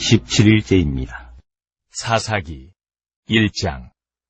17일째입니다. 사사기 1장.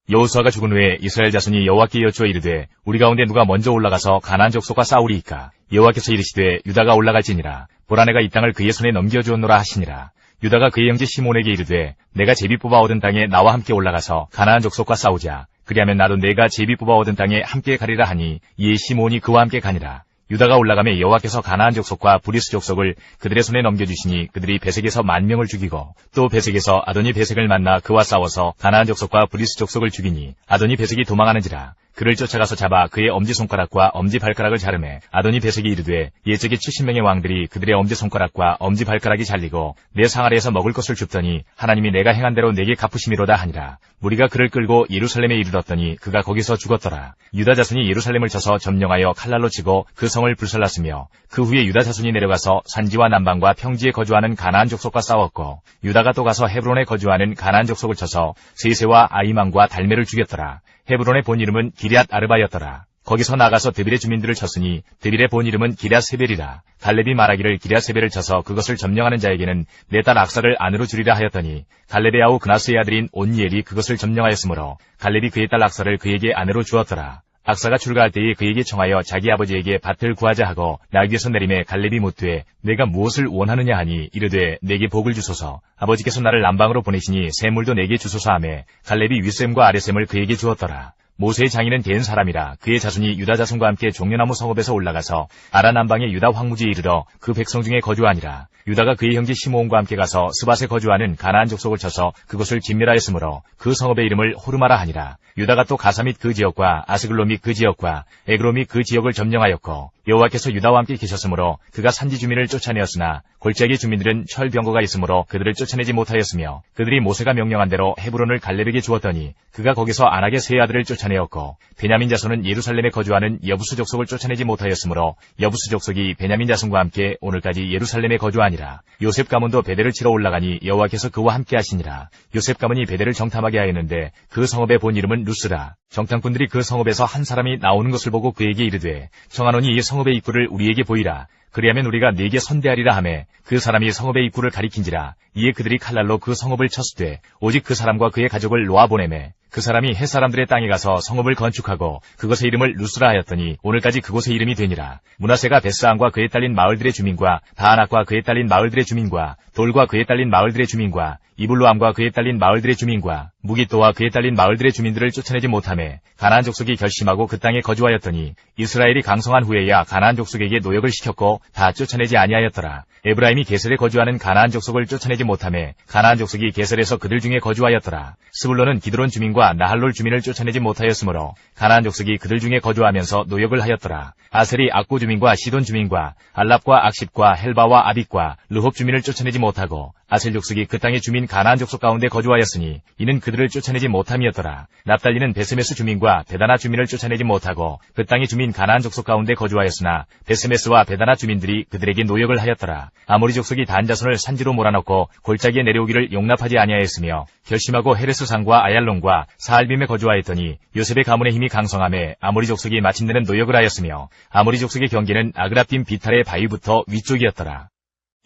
여호수아가 죽은 후에 이스라엘 자손이 여호와께 여쭈어 이르되 우리 가운데 누가 먼저 올라가서 가나안 족속과 싸우리이까. 여호와께서 이르시되 유다가 올라갈지니라. 보라 내가 이 땅을 그의 손에 넘겨주었노라 하시니라. 유다가 그의 형제 시몬에게 이르되 내가 제비 뽑아 얻은 땅에 나와 함께 올라가서 가나안 족속과 싸우자. 그리하면 나도 내가 제비 뽑아 얻은 땅에 함께 가리라 하니 이에 시몬이 그와 함께 가니라. 유다가 올라가매 여호와께서 가나안 족속과 브리스 족속을 그들의 손에 넘겨주시니 그들이 베색에서 10,000명을 죽이고 또 베색에서 아도니 베색을 만나 그와 싸워서 가나안 족속과 브리스 족속을 죽이니 아도니 베색이 도망하는지라. 그를 쫓아가서 잡아 그의 엄지손가락과 엄지발가락을 자르매 아도니 베색이 이르되 옛적에 70명의 왕들이 그들의 엄지손가락과 엄지발가락이 잘리고 내 상아리에서 먹을 것을 줍더니 하나님이 내가 행한 대로 내게 갚으심이로다 하니라. 무리가 그를 끌고 예루살렘에 이르렀더니 그가 거기서 죽었더라. 유다 자손이 예루살렘을 쳐서 점령하여 칼날로 치고 그 성을 불살랐으며 그 후에 유다 자손이 내려가서 산지와 남방과 평지에 거주하는 가나안 족속과 싸웠고 유다가 또 가서 헤브론에 거주하는 가나안 족속을 쳐서 세세와 아이만과 달메를 죽였더라. 헤브론의 본 이름은 기럇 아르바였더라. 거기서 나가서 드빌의 주민들을 쳤으니 드빌의 본 이름은 기럇 세벨이라. 갈렙이 말하기를 기럇 세벨을 쳐서 그것을 점령하는 자에게는 내 딸 악사를 아내로 주리라 하였더니 갈렙의 아우 그나스의 아들인 온니엘이 그것을 점령하였으므로 갈렙이 그의 딸 악사를 그에게 아내로 주었더라. 악사가 출가할 때에 그에게 청하여 자기 아버지에게 밭을 구하자 하고 나귀에서 내림에 갈렙이 묻되 내가 무엇을 원하느냐 하니 이르되 내게 복을 주소서. 아버지께서 나를 남방으로 보내시니 샘물도 내게 주소서 하매 갈렙이 윗샘과 아랫샘을 그에게 주었더라. 모세의 장인은 된 사람이라. 그의 자손이 유다 자손과 함께 종려나무 성읍에서 올라가서 아라 남방의 유다 황무지에 이르러 그 백성 중에 거주하니라. 유다가 그의 형제 시므온과 함께 가서 스밧에 거주하는 가나안 족속을 쳐서 그곳을 진멸하였으므로 그 성읍의 이름을 호르마라 하니라. 유다가 또 가사 및 그 지역과 아스글로 및 그 지역과 에그로 및 그 지역을 점령하였고 여호와께서 유다와 함께 계셨으므로 그가 산지 주민을 쫓아내었으나 골짜기 주민들은 철병거가 있으므로 그들을 쫓아내지 못하였으며 그들이 모세가 명령한 대로 헤브론을 갈렙에게 주었더니 그가 거기서 안악의 세 아들을 쫓아내었고 베냐민 자손은 예루살렘에 거주하는 여부스 족속을 쫓아내지 못하였으므로 여부스 족속이 베냐민 자손과 함께 오늘까지 예루살렘에 거주하니라. 요셉 가문도 베델을 치러 올라가니 여호와께서 그와 함께 하시니라. 요셉 가문이 베델을 정탐하게 하였는데 그 성읍의 본 이름은 루스라. 정탐꾼들이 그 성읍에서 한 사람이 나오는 것을 보고 그에게 이르되 청하노니 이 성읍의 입구를 우리에게 보이라. 그리하면 우리가 네게 선대하리라 하매 그 사람이 성읍의 입구를 가리킨지라. 이에 그들이 칼날로 그 성읍을 쳤으되 오직 그 사람과 그의 가족을 놓아보내매 그 사람이 헷사람들의 땅에 가서 성읍을 건축하고 그것의 이름을 루스라 하였더니 오늘까지 그곳의 이름이 되니라. 므낫세가 베스안과 그에 딸린 마을들의 주민과 다아낙과 그에 딸린 마을들의 주민과 돌과 그에 딸린 마을들의 주민과 이블루암과 그에 딸린 마을들의 주민과 무기또와 그에 딸린 마을들의 주민들을 쫓아내지 못하매 가나안 족속이 결심하고 그 땅에 거주하였더니 이스라엘이 강성한 후에야 가나안 족속에게 노역을 시켰고 다 쫓아내지 아니하였더라. 에브라임이 게셀에 거주하는 가나안 족속을 쫓아내지 못하매 가나안 족속이 게셀에서 그들 중에 거주하였더라. 스불론은 기드론 주민과 나할롤 주민을 쫓아내지 못하였으므로 가나안 족속이 그들 중에 거주하면서 노역을 하였더라. 아셀이 악고 주민과 시돈 주민과 알랍과 악십과 헬바와 아빅과 르홉 주민을 쫓아내지 못하고 아셀 족속이 그 땅의 주민 가나안 족속 가운데 거주하였으니 이는 그들을 쫓아내지 못함이었더라. 납달리는 베세메스 주민과 베다나 주민을 쫓아내지 못하고 그 땅의 주민 가나안 족속 가운데 거주하였으나 베세메스와 베다나 주민들이 그들에게 노역을 하였더라. 아모리 족속이 단 자손을 산지로 몰아넣고 골짜기에 내려오기를 용납하지 아니하였으며 결심하고 헤레스 산과 아얄론과 사알빔에 거주하였더니 요셉의 가문의 힘이 강성함에 아모리 족속이 마침내는 노역을 하였으며 아모리 족속의 경계는 아그랍딤 비탈의 바위부터 위쪽이었더라.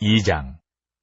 2장.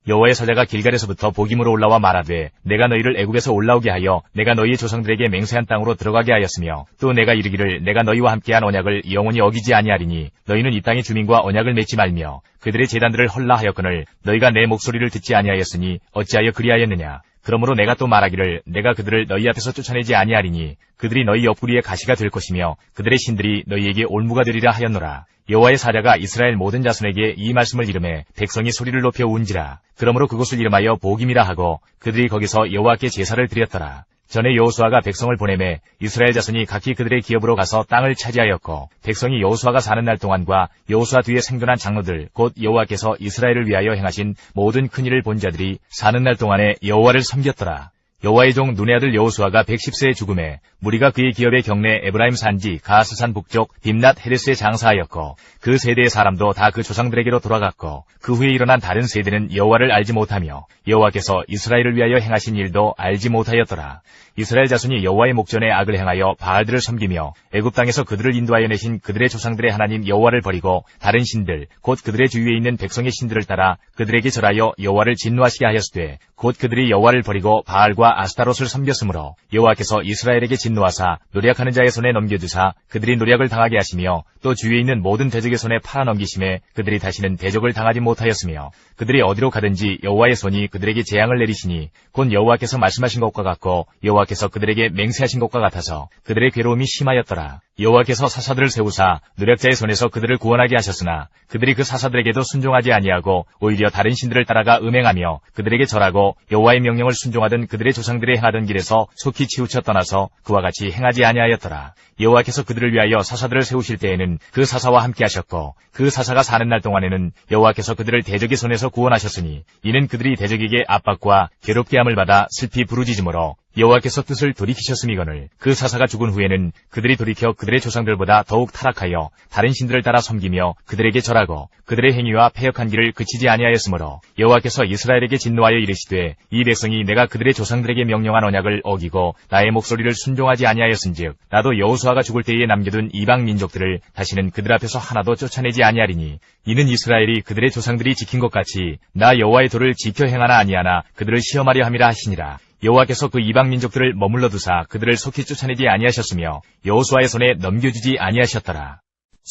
여호와의 사자가 길갈에서부터 복임으로 올라와 말하되 내가 너희를 애굽에서 올라오게 하여 내가 너희의 조상들에게 맹세한 땅으로 들어가게 하였으며 또 내가 이르기를 내가 너희와 함께한 언약을 영원히 어기지 아니하리니 너희는 이 땅의 주민과 언약을 맺지 말며 그들의 제단들을 헐라 하였거늘 너희가 내 목소리를 듣지 아니하였으니 어찌하여 그리하였느냐. 그러므로 내가 또 말하기를 내가 그들을 너희 앞에서 쫓아내지 아니하리니 그들이 너희 옆구리의 가시가 될 것이며 그들의 신들이 너희에게 올무가 되리라 하였노라. 여호와의 사자가 이스라엘 모든 자손에게 이 말씀을 이르매 백성이 소리를 높여 운지라. 그러므로 그곳을 이름하여 복임이라 하고 그들이 거기서 여호와께 제사를 드렸더라. 전에 여호수아가 백성을 보내매 이스라엘 자손이 각기 그들의 기업으로 가서 땅을 차지하였고 백성이 여호수아가 사는 날 동안과 여호수아 뒤에 생존한 장로들 곧 여호와께서 이스라엘을 위하여 행하신 모든 큰일을 본 자들이 사는 날 동안에 여호와를 섬겼더라. 여호와의 종 눈의 아들 여호수아가 110세에 죽음에 무리가 그의 기업의 경내 에브라임 산지 가스산 북쪽 딥낫 헤레스에 장사하였고 그 세대의 사람도 다 그 조상들에게로 돌아갔고 그 후에 일어난 다른 세대는 여호와를 알지 못하며 여호와께서 이스라엘을 위하여 행하신 일도 알지 못하였더라. 이스라엘 자손이 여호와의 목전에 악을 행하여 바알들을 섬기며 애굽 땅에서 그들을 인도하여 내신 그들의 조상들의 하나님 여호와를 버리고 다른 신들 곧 그들의 주위에 있는 백성의 신들을 따라 그들에게 절하여 여호와를 진노하시게 하였으되 곧 그들이 여호와를 버리고 바알과 아스타롯을 섬겼으므로 여호와께서 이스라엘에게 진노하사 노략하는 자의 손에 넘겨주사 그들이 노략을 당하게 하시며 또 주위에 있는 모든 대적의 손에 팔아넘기심에 그들이 다시는 대적을 당하지 못하였으며 그들이 어디로 가든지 여호와의 손이 그들에게 재앙을 내리시니 곧 여호와께서 말씀하신 것과 같고 여호와께서 그들에게 맹세하신 것과 같아서 그들의 괴로움이 심하였더라. 여호와께서 사사들을 세우사 노략자의 손에서 그들을 구원하게 하셨으나 그들이 그 사사들에게도 순종하지 아니하고 오히려 다른 신들을 따라가 음행하며 그들에게 절하고 여호와의 명령을 순종하던 그들의 조상들의 행하던 길에서 속히 치우쳐 떠나서 그와 같이 행하지 아니하였더라. 여호와께서 그들을 위하여 사사들을 세우실 때에는 그 사사와 함께 하셨고 그 사사가 사는 날 동안에는 여호와께서 그들을 대적의 손에서 구원하셨으니 이는 그들이 대적에게 압박과 괴롭게 함을 받아 슬피 부르짖음으로 여호와께서 뜻을 돌이키셨음이거늘 그 사사가 죽은 후에는 그들이 돌이켜 그들의 조상들보다 더욱 타락하여 다른 신들을 따라 섬기며 그들에게 절하고 그들의 행위와 패역한 길을 그치지 아니하였으므로 여호와께서 이스라엘에게 진노하여 이르시되 이 백성이 내가 그들의 조상들에게 명령한 언약을 어기고 나의 목소리를 순종하지 아니하였은즉 나도 여호수아가 죽을 때에 남겨둔 이방 민족들을 다시는 그들 앞에서 하나도 쫓아내지 아니하리니 이는 이스라엘이 그들의 조상들이 지킨 것 같이 나 여호와의 도를 지켜 행하나 아니하나 그들을 시험하려 함이라 하시니라. 여호와께서 그 이방 민족들을 머물러 두사 그들을 속히 쫓아내지 아니하셨으며 여호수아의 손에 넘겨주지 아니하셨더라.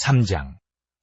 3장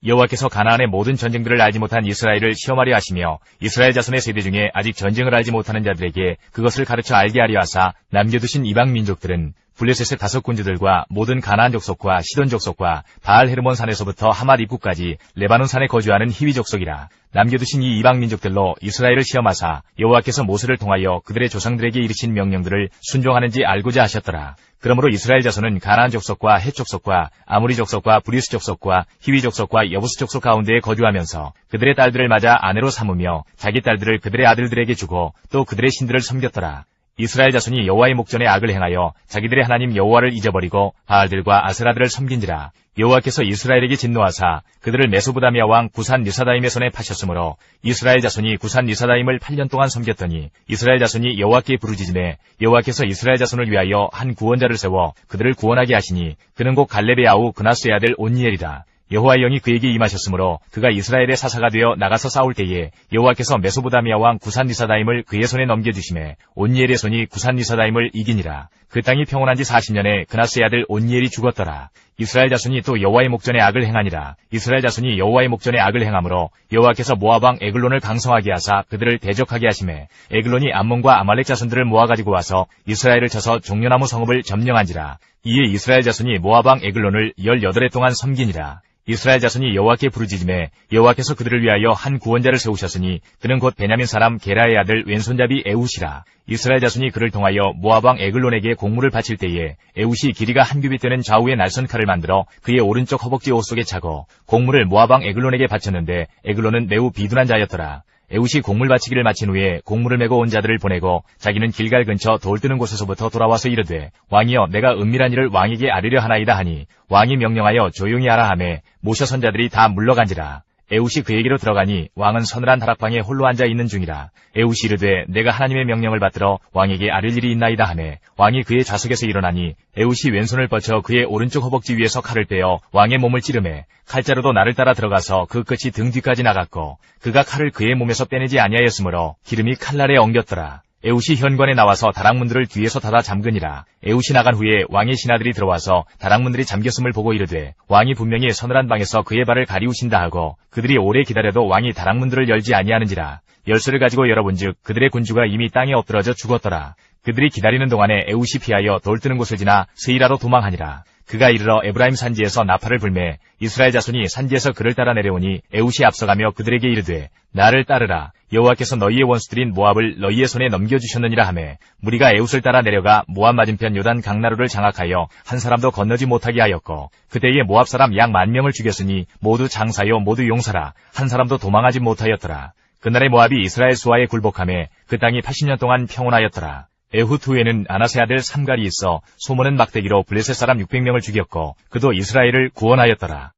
여호와께서 가나안의 모든 전쟁들을 알지 못한 이스라엘을 시험하려 하시며 이스라엘 자손의 세대 중에 아직 전쟁을 알지 못하는 자들에게 그것을 가르쳐 알게 하려 하사 남겨두신 이방 민족들은 블레셋의 5군주들과 모든 가나안 족속과 시돈 족속과 바알 헤르몬 산에서부터 하맛 입구까지 레바논 산에 거주하는 히위 족속이라. 남겨두신 이 이방 민족들로 이스라엘을 시험하사 여호와께서 모세를 통하여 그들의 조상들에게 이르신 명령들을 순종하는지 알고자 하셨더라. 그러므로 이스라엘 자손은 가나안 족속과 헷 족속과 아모리 족속과 브리스 족속과 히위 족속과 여부스 족속 가운데에 거주하면서 그들의 딸들을 맞아 아내로 삼으며 자기 딸들을 그들의 아들들에게 주고 또 그들의 신들을 섬겼더라. 이스라엘 자손이 여호와의 목전에 악을 행하여 자기들의 하나님 여호와를 잊어버리고 바알들과 아세라들을 섬긴지라. 여호와께서 이스라엘에게 진노하사 그들을 메소보다미아 왕 구산 리사다임의 손에 파셨으므로 이스라엘 자손이 구산 리사다임을 8년 동안 섬겼더니 이스라엘 자손이 여호와께 부르짖음에 여호와께서 이스라엘 자손을 위하여 한 구원자를 세워 그들을 구원하게 하시니 그는 곧 갈렙의 아우 그나스의 아들 온니엘이다. 여호와의 영이 그에게 임하셨으므로 그가 이스라엘의 사사가 되어 나가서 싸울 때에 여호와께서 메소보다미아 왕 구산 리사다임을 그의 손에 넘겨주심에 온니엘의 손이 구산 리사다임을 이기니라. 그 땅이 평온한 지 40년에 그나스의 아들 온니엘이 죽었더라. 이스라엘 자손이 또 여호와의 목전에 악을 행하니라. 이스라엘 자손이 여호와의 목전에 악을 행하므로 여호와께서 모압 왕 에글론을 강성하게 하사 그들을 대적하게 하시매 에글론이 암몬과 아말렉 자손들을 모아가지고 와서 이스라엘을 쳐서 종려나무 성읍을 점령한지라. 이에 이스라엘 자손이 모압 왕 에글론을 18해 동안 섬기니라. 이스라엘 자손이 여호와께 부르짖음에 여호와께서 그들을 위하여 한 구원자를 세우셨으니 그는 곧 베냐민 사람 게라의 아들 왼손잡이 에웃이라. 이스라엘 자손이 그를 통하여 모압 왕 에글론에게 공물을 바칠 때에 에웃이 길이가 한 규빗 되는 좌우의 날선 칼을 만들어 그의 오른쪽 허벅지 옷 속에 차고 공물을 모압 왕 에글론에게 바쳤는데 에글론은 매우 비둔한 자였더라. 에웃이 공물 바치기를 마친 후에 공물을 메고 온 자들을 보내고 자기는 길갈 근처 돌 뜨는 곳에서부터 돌아와서 이르되 왕이여 내가 은밀한 일을 왕에게 아뢰려 하나이다 하니 왕이 명령하여 조용히 하라 하매 모셔 선자들이 다 물러간지라. 에웃이 그에게로 들어가니 왕은 서늘한 다락방에 홀로 앉아 있는 중이라. 에웃이 이르되 내가 하나님의 명령을 받들어 왕에게 아뢰 일이 있나이다 하매 왕이 그의 좌석에서 일어나니 에웃이 왼손을 뻗쳐 그의 오른쪽 허벅지 위에서 칼을 빼어 왕의 몸을 찌르매 칼자루도 나를 따라 들어가서 그 끝이 등 뒤까지 나갔고 그가 칼을 그의 몸에서 빼내지 아니하였으므로 기름이 칼날에 엉겼더라. 에웃이 현관에 나와서 다락문들을 뒤에서 닫아 잠그니라. 에웃이 나간 후에 왕의 신하들이 들어와서 다락문들이 잠겼음을 보고 이르되 왕이 분명히 서늘한 방에서 그의 발을 가리우신다 하고 그들이 오래 기다려도 왕이 다락문들을 열지 아니하는지라. 열쇠를 가지고 열어본즉 그들의 군주가 이미 땅에 엎드러져 죽었더라. 그들이 기다리는 동안에 에웃이 피하여 돌 뜨는 곳을 지나 스이라로 도망하니라. 그가 이르러 에브라임 산지에서 나팔을 불매 이스라엘 자손이 산지에서 그를 따라 내려오니 에웃이 앞서가며 그들에게 이르되 나를 따르라. 여호와께서 너희의 원수들인 모압을 너희의 손에 넘겨주셨느니라 하매 무리가 에웃을 따라 내려가 모압 맞은편 요단 강나루를 장악하여 한 사람도 건너지 못하게 하였고 그때에 모압 사람 약 10,000명을 죽였으니 모두 장사요 모두 용사라. 한 사람도 도망하지 못하였더라. 그날의 모압이 이스라엘 수하에 굴복하매 그 땅이 80년 동안 평온하였더라. 에훗 후에는 아나세 아들 삼갈이 있어 소문은 막대기로 블레셋 사람 600명을 죽였고 그도 이스라엘을 구원하였더라.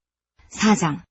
4장.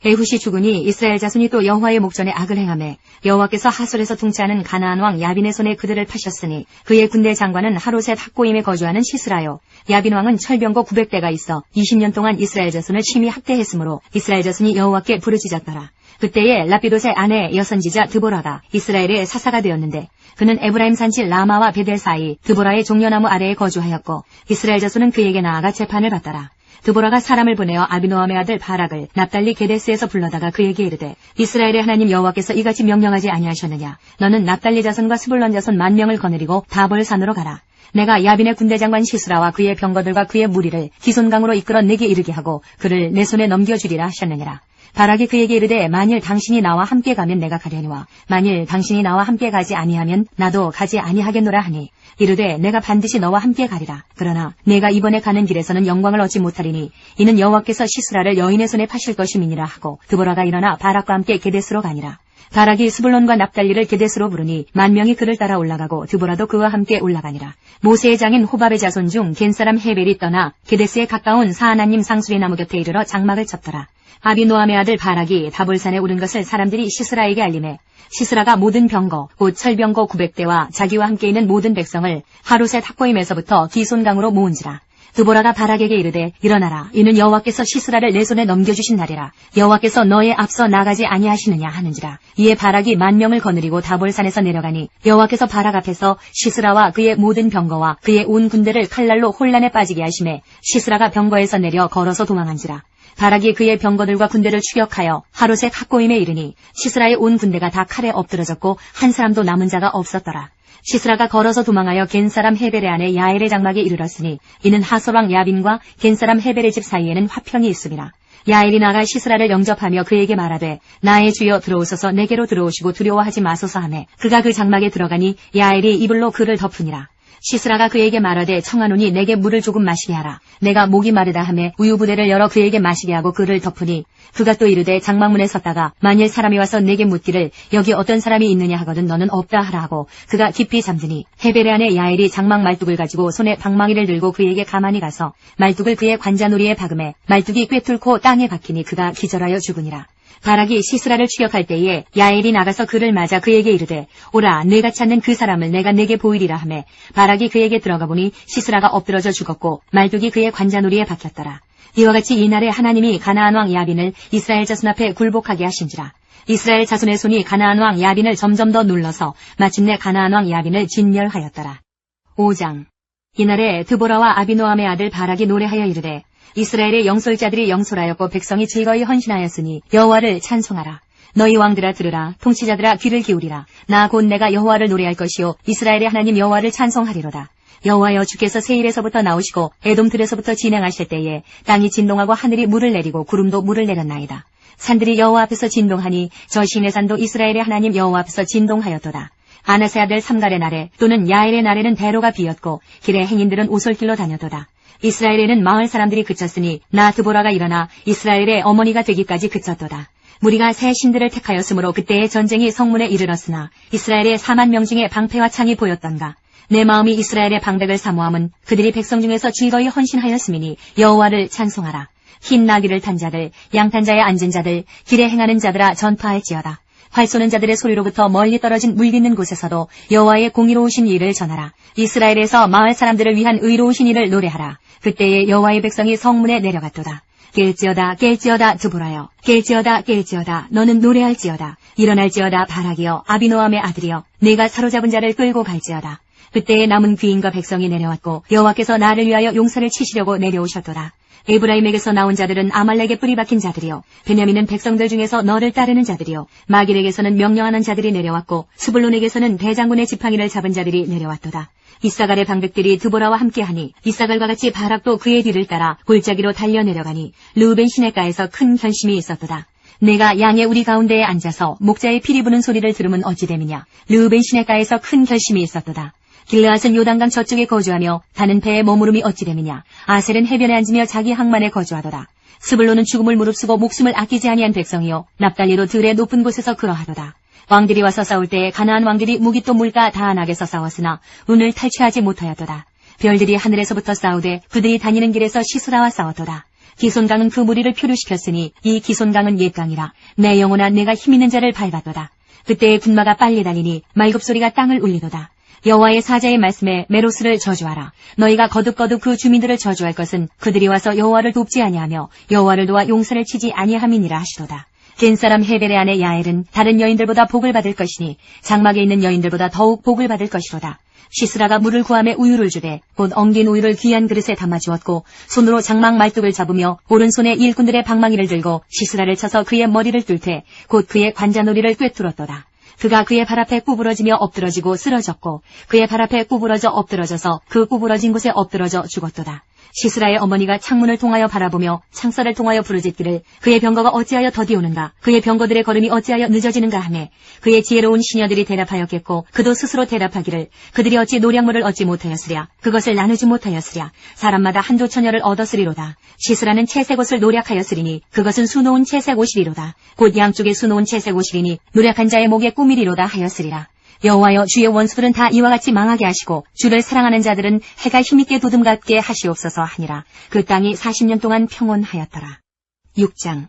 에훗이 죽으니 이스라엘 자손이 또 여호와의 목전에 악을 행하매 여호와께서 하솔에서 통치하는 가나안 왕 야빈의 손에 그들을 파셨으니 그의 군대 장관은 하롯셋 학고임에 거주하는 시스라요. 야빈 왕은 철병거 900대가 있어 20년 동안 이스라엘 자손을 심히 학대했으므로 이스라엘 자손이 여호와께 부르짖었더라. 그때에 라피돗의 아내 여선지자 드보라가 이스라엘의 사사가 되었는데 그는 에브라임 산지 라마와 베델 사이 드보라의 종려나무 아래에 거주하였고 이스라엘 자손은 그에게 나아가 재판을 받더라. 드보라가 사람을 보내어 아비노함의 아들 바락을 납달리 게데스에서 불러다가 그에게 이르되 이스라엘의 하나님 여호와께서 이같이 명령하지 아니하셨느냐. 너는 납달리 자손과 스불론 자손 10,000명을 거느리고 다볼산으로 가라. 내가 야빈의 군대 장관 시스라와 그의 병거들과 그의 무리를 기손강으로 이끌어 내게 이르게 하고 그를 내 손에 넘겨주리라 하셨느니라. 바락이 그에게 이르되 만일 당신이 나와 함께 가면 내가 가려니와 만일 당신이 나와 함께 가지 아니하면 나도 가지 아니하겠노라 하니 이르되 내가 반드시 너와 함께 가리라. 그러나 내가 이번에 가는 길에서는 영광을 얻지 못하리니 이는 여호와께서 시스라를 여인의 손에 파실 것임이니라 하고 드보라가 일어나 바락과 함께 게데스로 가니라. 바락이 스불론과 납달리를 게데스로 부르니 10,000명이 그를 따라 올라가고 드보라도 그와 함께 올라가니라. 모세의 장인 호밥의 자손 중 겐사람 헤벨이 떠나 게데스에 가까운 사하나님 상수리 나무 곁에 이르러 장막을 쳤더라. 아비노함의 아들 바락이 다볼산에 오른 것을 사람들이 시스라에게 알림해 시스라가 모든 병거 곧 철병거 900대와 자기와 함께 있는 모든 백성을 하롯셋 학고임에서부터 기손강으로 모은지라. 드보라가 바락에게 이르되 일어나라. 이는 여호와께서 시스라를 내 손에 넘겨주신 날이라. 여호와께서 너의 앞서 나가지 아니하시느냐 하는지라. 이에 바락이 10,000명을 거느리고 다볼산에서 내려가니 여호와께서 바락 앞에서 시스라와 그의 모든 병거와 그의 온 군대를 칼날로 혼란에 빠지게 하심에 시스라가 병거에서 내려 걸어서 도망한지라. 바락이 그의 병거들과 군대를 추격하여 하롯셋 학고임에 이르니 시스라의 온 군대가 다 칼에 엎드러졌고 한 사람도 남은 자가 없었더라. 시스라가 걸어서 도망하여 겐사람 헤벨의 아내 야엘의 장막에 이르렀으니 이는 하솔왕 야빈과 겐사람 헤벨의 집 사이에는 화평이 있음이라. 야엘이 나가 시스라를 영접하며 그에게 말하되 나의 주여 들어오소서 내게로 들어오시고 두려워하지 마소서 하매 그가 그 장막에 들어가니 야엘이 이불로 그를 덮으니라. 시스라가 그에게 말하되 청하노니 내게 물을 조금 마시게 하라. 내가 목이 마르다 하매 우유부대를 열어 그에게 마시게 하고 그를 덮으니 그가 또 이르되 장막문에 섰다가 만일 사람이 와서 내게 묻기를 여기 어떤 사람이 있느냐 하거든 너는 없다 하라 하고 그가 깊이 잠드니 헤벨의 아내 야엘이 장막 말뚝을 가지고 손에 방망이를 들고 그에게 가만히 가서 말뚝을 그의 관자놀이에 박음에 말뚝이 꿰뚫고 땅에 박히니 그가 기절하여 죽으니라. 바락이 시스라를 추격할 때에 야엘이 나가서 그를 맞아 그에게 이르되 오라 내가 찾는 그 사람을 내가 내게 보이리라 하매 바락이 그에게 들어가 보니 시스라가 엎드러져 죽었고 말뚝이 그의 관자놀이에 박혔더라. 이와 같이 이날에 하나님이 가나안 왕 야빈을 이스라엘 자손 앞에 굴복하게 하신지라. 이스라엘 자손의 손이 가나안 왕 야빈을 점점 더 눌러서 마침내 가나안 왕 야빈을 진멸하였더라. 5장. 이날에 드보라와 아비노함의 아들 바락이 노래하여 이르되 이스라엘의 영솔자들이 영솔하였고 백성이 즐거이 헌신하였으니 여호와를 찬송하라. 너희 왕들아 들으라. 통치자들아 귀를 기울이라. 나 곧 내가 여호와를 노래할 것이요 이스라엘의 하나님 여호와를 찬송하리로다. 여호와여 주께서 세일에서부터 나오시고 에돔들에서부터 진행하실 때에 땅이 진동하고 하늘이 물을 내리고 구름도 물을 내렸나이다. 산들이 여호와 앞에서 진동하니 저 시내산도 이스라엘의 하나님 여호와 앞에서 진동하였도다. 아나세 아들 삼갈의 날에 또는 야엘의 날에는 대로가 비었고 길의 행인들은 오솔길로 다녔도다. 이스라엘에는 마을 사람들이 그쳤으니 나 드보라가 일어나 이스라엘의 어머니가 되기까지 그쳤도다. 무리가 새 신들을 택하였으므로 그때의 전쟁이 성문에 이르렀으나 이스라엘의 40,000명 중에 방패와 창이 보였던가. 내 마음이 이스라엘의 방백을 사모함은 그들이 백성 중에서 즐거이 헌신하였음이니 여호와를 찬송하라. 흰 나귀를 탄 자들, 양탄 자에 앉은 자들, 길에 행하는 자들아 전파할지어다. 활 쏘는 자들의 소리로부터 멀리 떨어진 물 딛는 곳에서도 여호와의 공의로우신 일을 전하라. 이스라엘에서 마을 사람들을 위한 의로우신 일을 노래하라. 그때에 여호와의 백성이 성문에 내려갔도다. 깰지어다 깰지어다 드보라여 깰지어다 깰지어다 너는 노래할지어다. 일어날지어다 바락이여 아비노함의 아들이여 내가 사로잡은 자를 끌고 갈지어다. 그때에 남은 귀인과 백성이 내려왔고 여호와께서 나를 위하여 용사를 치시려고 내려오셨도다. 에브라임에게서 나온 자들은 아말렉에 뿌리 박힌 자들이요 베냐민은 백성들 중에서 너를 따르는 자들이요 마길에게서는 명령하는 자들이 내려왔고 스불론에게서는 대장군의 지팡이를 잡은 자들이 내려왔도다. 이사갈의 방백들이 드보라와 함께하니 이사갈과 같이 바락도 그의 뒤를 따라 골짜기로 달려 내려가니 르우벤 시내가에서 큰 결심이 있었도다. 내가 양의 우리 가운데에 앉아서 목자의 피리 부는 소리를 들으면 어찌 됨이냐. 르우벤 시내가에서 큰 결심이 있었도다. 길르앗은 요단강 저쪽에 거주하며 다는 배에 머무름이 어찌 됨이냐. 아셀은 해변에 앉으며 자기 항만에 거주하도다. 스불론은 죽음을 무릅쓰고 목숨을 아끼지 아니한 백성이요 납달리도 들의 높은 곳에서 그러하도다. 왕들이 와서 싸울 때에 가나안 왕들이 무기또 물가 다안악에서 싸웠으나 운을 탈취하지 못하였도다. 별들이 하늘에서부터 싸우되 그들이 다니는 길에서 시스라와 싸웠도다. 기손강은 그 무리를 표류시켰으니 이 기손강은 옛강이라. 내 영혼아 내가 힘있는 자를 밟았도다. 그때의 군마가 빨리 달리니 말급소리가 땅을 울리도다. 여호와의 사자의 말씀에 메로스를 저주하라. 너희가 거듭거듭 그 주민들을 저주할 것은 그들이 와서 여호와를 돕지 아니하며 여호와를 도와 용서를 치지 아니함이니라 하시도다. 겐사람 헤벨의 아내 야엘은 다른 여인들보다 복을 받을 것이니 장막에 있는 여인들보다 더욱 복을 받을 것이로다. 시스라가 물을 구함에 우유를 주되 곧 엉긴 우유를 귀한 그릇에 담아 주었고 손으로 장막 말뚝을 잡으며 오른손에 일꾼들의 방망이를 들고 시스라를 쳐서 그의 머리를 뚫되 곧 그의 관자놀이를 꿰뚫었도다. 그가 그의 발 앞에 구부러지며 엎드러지고 쓰러졌고 그의 발 앞에 구부러져 엎드러져서 그 구부러진 곳에 엎드러져 죽었도다. 시스라의 어머니가 창문을 통하여 바라보며 창살을 통하여 부르짖기를 그의 병거가 어찌하여 더디오는가 그의 병거들의 걸음이 어찌하여 늦어지는가 하매 그의 지혜로운 시녀들이 대답하였겠고 그도 스스로 대답하기를 그들이 어찌 노량물을 얻지 못하였으랴 그것을 나누지 못하였으랴 사람마다 한두 처녀를 얻었으리로다. 시스라는 채색 옷을 노략하였으리니 그것은 수놓은 채색 옷이리로다. 곧 양쪽에 수놓은 채색 옷이리니 노략한 자의 목에 꾸미리로다 하였으리라. 여호와여 주의 원수들은 다 이와 같이 망하게 하시고 주를 사랑하는 자들은 해가 힘있게 도둠같게 하시옵소서 하니라. 그 땅이 40년 동안 평온하였더라. 6장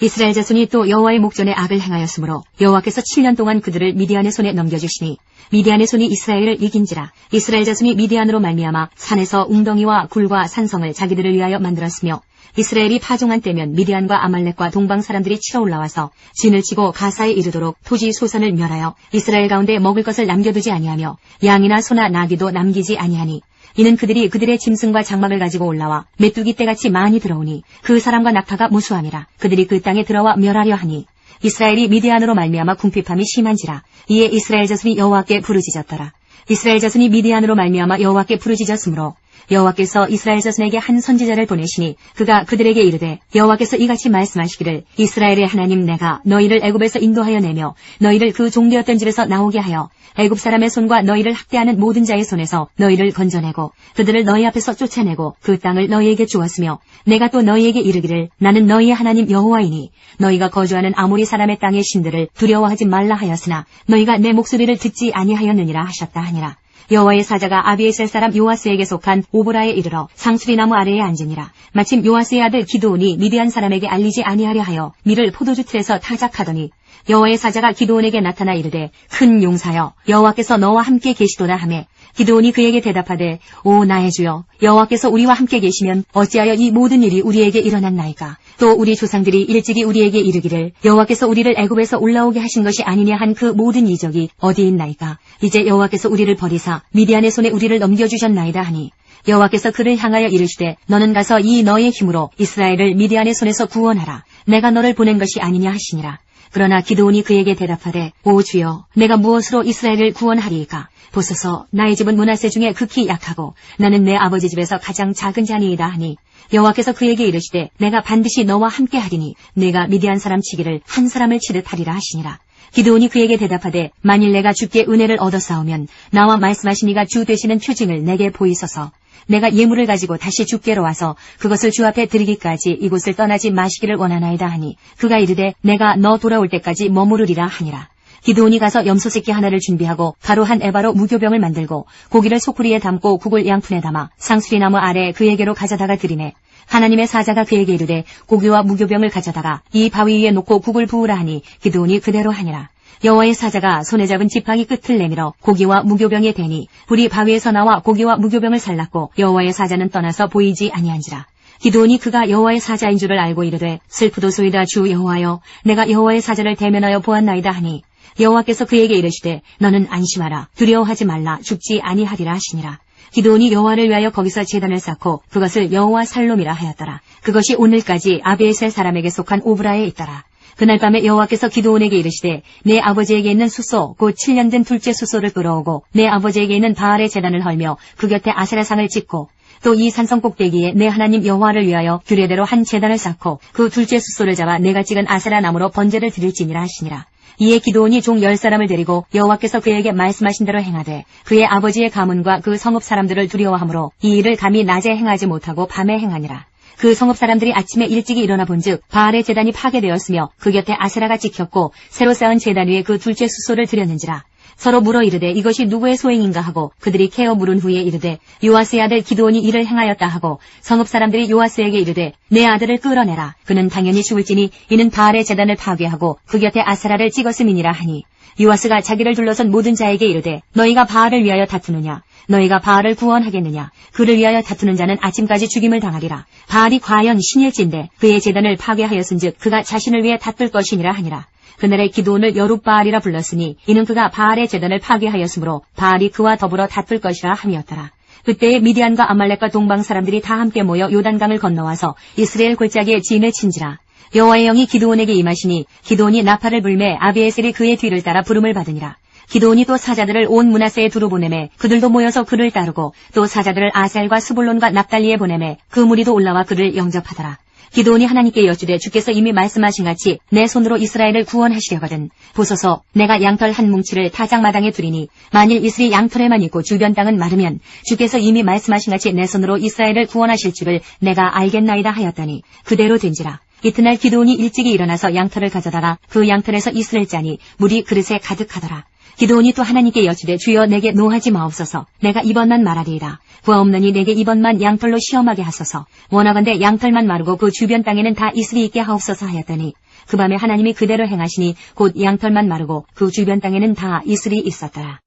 이스라엘 자손이 또 여호와의 목전에 악을 행하였으므로 여호와께서 7년 동안 그들을 미디안의 손에 넘겨주시니 미디안의 손이 이스라엘을 이긴지라. 이스라엘 자손이 미디안으로 말미암아 산에서 웅덩이와 굴과 산성을 자기들을 위하여 만들었으며 이스라엘이 파종한 때면 미디안과 아말렉과 동방 사람들이 치러 올라와서 진을 치고 가사에 이르도록 토지 소산을 멸하여 이스라엘 가운데 먹을 것을 남겨두지 아니하며 양이나 소나 나귀도 남기지 아니하니 이는 그들이 그들의 짐승과 장막을 가지고 올라와 메뚜기 떼같이 많이 들어오니 그 사람과 낙타가 무수함이라. 그들이 그 땅에 들어와 멸하려 하니 이스라엘이 미디안으로 말미암아 궁핍함이 심한지라. 이에 이스라엘 자손이 여호와께 부르짖었더라. 이스라엘 자손이 미디안으로 말미암아 여호와께 부르짖었으므로 여호와께서 이스라엘 자손에게 한 선지자를 보내시니 그가 그들에게 이르되 여호와께서 이같이 말씀하시기를 이스라엘의 하나님 내가 너희를 애굽에서 인도하여 내며 너희를 그 종되었던 집에서 나오게 하여 애굽 사람의 손과 너희를 학대하는 모든 자의 손에서 너희를 건져내고 그들을 너희 앞에서 쫓아내고 그 땅을 너희에게 주었으며 내가 또 너희에게 이르기를 나는 너희의 하나님 여호와이니 너희가 거주하는 아모리 사람의 땅의 신들을 두려워하지 말라 하였으나 너희가 내 목소리를 듣지 아니하였느니라 하셨다 하니라. 여호와의 사자가 아비에셀 사람 요아스에게 속한 오보라에 이르러 상수리나무 아래에 앉으니라. 마침 요아스의 아들 기드온이 미디안 사람에게 알리지 아니하려 하여 밀을 포도주 틀에서 타작하더니 여호와의 사자가 기드온에게 나타나 이르되 큰 용사여 여호와께서 너와 함께 계시도다 하매 기드온이 그에게 대답하되 오 나의 주여 여호와께서 우리와 함께 계시면 어찌하여 이 모든 일이 우리에게 일어났나이까. 또 우리 조상들이 일찍이 우리에게 이르기를 여호와께서 우리를 애굽에서 올라오게 하신 것이 아니냐 한 그 모든 이적이 어디 있나이까. 이제 여호와께서 우리를 버리사 미디안의 손에 우리를 넘겨주셨나이다 하니 여호와께서 그를 향하여 이르시되 너는 가서 이 너의 힘으로 이스라엘을 미디안의 손에서 구원하라. 내가 너를 보낸 것이 아니냐 하시니라. 그러나 기드온이 그에게 대답하되 오 주여 내가 무엇으로 이스라엘을 구원하리이까. 보소서 나의 집은 므낫세 중에 극히 약하고 나는 내 아버지 집에서 가장 작은 자니이다 하니 여호와께서 그에게 이르시되 내가 반드시 너와 함께 하리니 내가 미디안 사람 치기를 한 사람을 치듯 하리라 하시니라. 기드온이 그에게 대답하되 만일 내가 주께 은혜를 얻어싸우면 나와 말씀하신 이가 주 되시는 표징을 내게 보이소서. 내가 예물을 가지고 다시 주께로 와서 그것을 주 앞에 드리기까지 이곳을 떠나지 마시기를 원하나이다 하니 그가 이르되 내가 너 돌아올 때까지 머무르리라 하니라. 기드온이 가서 염소 새끼 하나를 준비하고 가루 한 에바로 무교병을 만들고 고기를 소쿠리에 담고 국을 양푼에 담아 상수리나무 아래 그에게로 가져다가 드리매 하나님의 사자가 그에게 이르되 고기와 무교병을 가져다가 이 바위 위에 놓고 국을 부으라 하니 기드온이 그대로 하니라. 여호와의 사자가 손에 잡은 지팡이 끝을 내밀어 고기와 무교병에 대니 불이 바위에서 나와 고기와 무교병을 살랐고 여호와의 사자는 떠나서 보이지 아니한지라. 기드온이 그가 여호와의 사자인 줄을 알고 이르되 슬프도소이다 주 여호와여 내가 여호와의 사자를 대면하여 보았나이다 하니 여호와께서 그에게 이르시되 너는 안심하라 두려워하지 말라 죽지 아니하리라 하시니라. 기드온이 여호와를 위하여 거기서 제단을 쌓고 그것을 여호와 살롬이라 하였더라. 그것이 오늘까지 아비에셀 사람에게 속한 오브라에 있더라. 그날 밤에 여호와께서 기드온에게 이르시되 내 아버지에게 있는 숫소 곧 7년 된 둘째 숫소를 끌어오고 내 아버지에게 있는 바알의 제단을 헐며 그 곁에 아세라상을 짓고 또 이 산성 꼭대기에 내 하나님 여호와를 위하여 규례대로 한 제단을 쌓고 그 둘째 숫소를 잡아 내가 찍은 아세라 나무로 번제를 드릴지니라 하시니라. 이에 기드온이 종 10사람을 데리고 여호와께서 그에게 말씀하신 대로 행하되 그의 아버지의 가문과 그 성읍 사람들을 두려워하므로 이 일을 감히 낮에 행하지 못하고 밤에 행하니라. 그 성읍 사람들이 아침에 일찍이 일어나 본즉 바알의 제단이 파괴되었으며 그 곁에 아세라가 찍혔고 새로 쌓은 제단 위에 그 둘째 수소를 드렸는지라. 서로 물어 이르되 이것이 누구의 소행인가 하고 그들이 캐어 물은 후에 이르되 요아스의 아들 기드온이 이를 행하였다 하고 성읍 사람들이 요아스에게 이르되 내 아들을 끌어내라. 그는 당연히 죽을지니 이는 바알의 제단을 파괴하고 그 곁에 아세라를 찍었음이니라 하니 요아스가 자기를 둘러선 모든 자에게 이르되 너희가 바알을 위하여 다투느냐 너희가 바알을 구원하겠느냐 그를 위하여 다투는 자는 아침까지 죽임을 당하리라. 바알이 과연 신일진데 그의 제단을 파괴하였은즉 그가 자신을 위해 다툴 것이니라 하니라. 그날에 기드온을 여룻바알이라 불렀으니 이는 그가 바알의 제단을 파괴하였으므로 바알이 그와 더불어 다툴 것이라 함이었더라. 그때에 미디안과 아말렉과 동방 사람들이 다 함께 모여 요단강을 건너와서 이스라엘 골짜기에 진을 친지라. 여호와의 영이 기드온에게 임하시니 기드온이 나팔을 불매 아비에셀이 그의 뒤를 따라 부름을 받으니라. 기드온이 또 사자들을 온 므낫세에 두루 보내매 그들도 모여서 그를 따르고 또 사자들을 아셀과 스불론과 납달리에 보내매 그 무리도 올라와 그를 영접하더라. 기드온이 하나님께 여쭈되 주께서 이미 말씀하신 같이 내 손으로 이스라엘을 구원하시려거든 보소서 내가 양털 한 뭉치를 타작마당에 두리니 만일 이슬이 양털에만 있고 주변 땅은 마르면 주께서 이미 말씀하신 같이 내 손으로 이스라엘을 구원하실 줄을 내가 알겠나이다 하였더니 그대로 된지라. 이튿날 기드온이 일찍이 일어나서 양털을 가져다가 그 양털에서 이슬을 짜니 물이 그릇에 가득하더라. 기드온이 또 하나님께 여쭈되 주여 내게 노하지 마옵소서. 내가 이번만 말하리이다. 부하 없느니 내게 이번만 양털로 시험하게 하소서. 원하건대 양털만 마르고 그 주변 땅에는 다 이슬이 있게 하옵소서 하였더니 그 밤에 하나님이 그대로 행하시니 곧 양털만 마르고 그 주변 땅에는 다 이슬이 있었더라.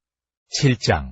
7장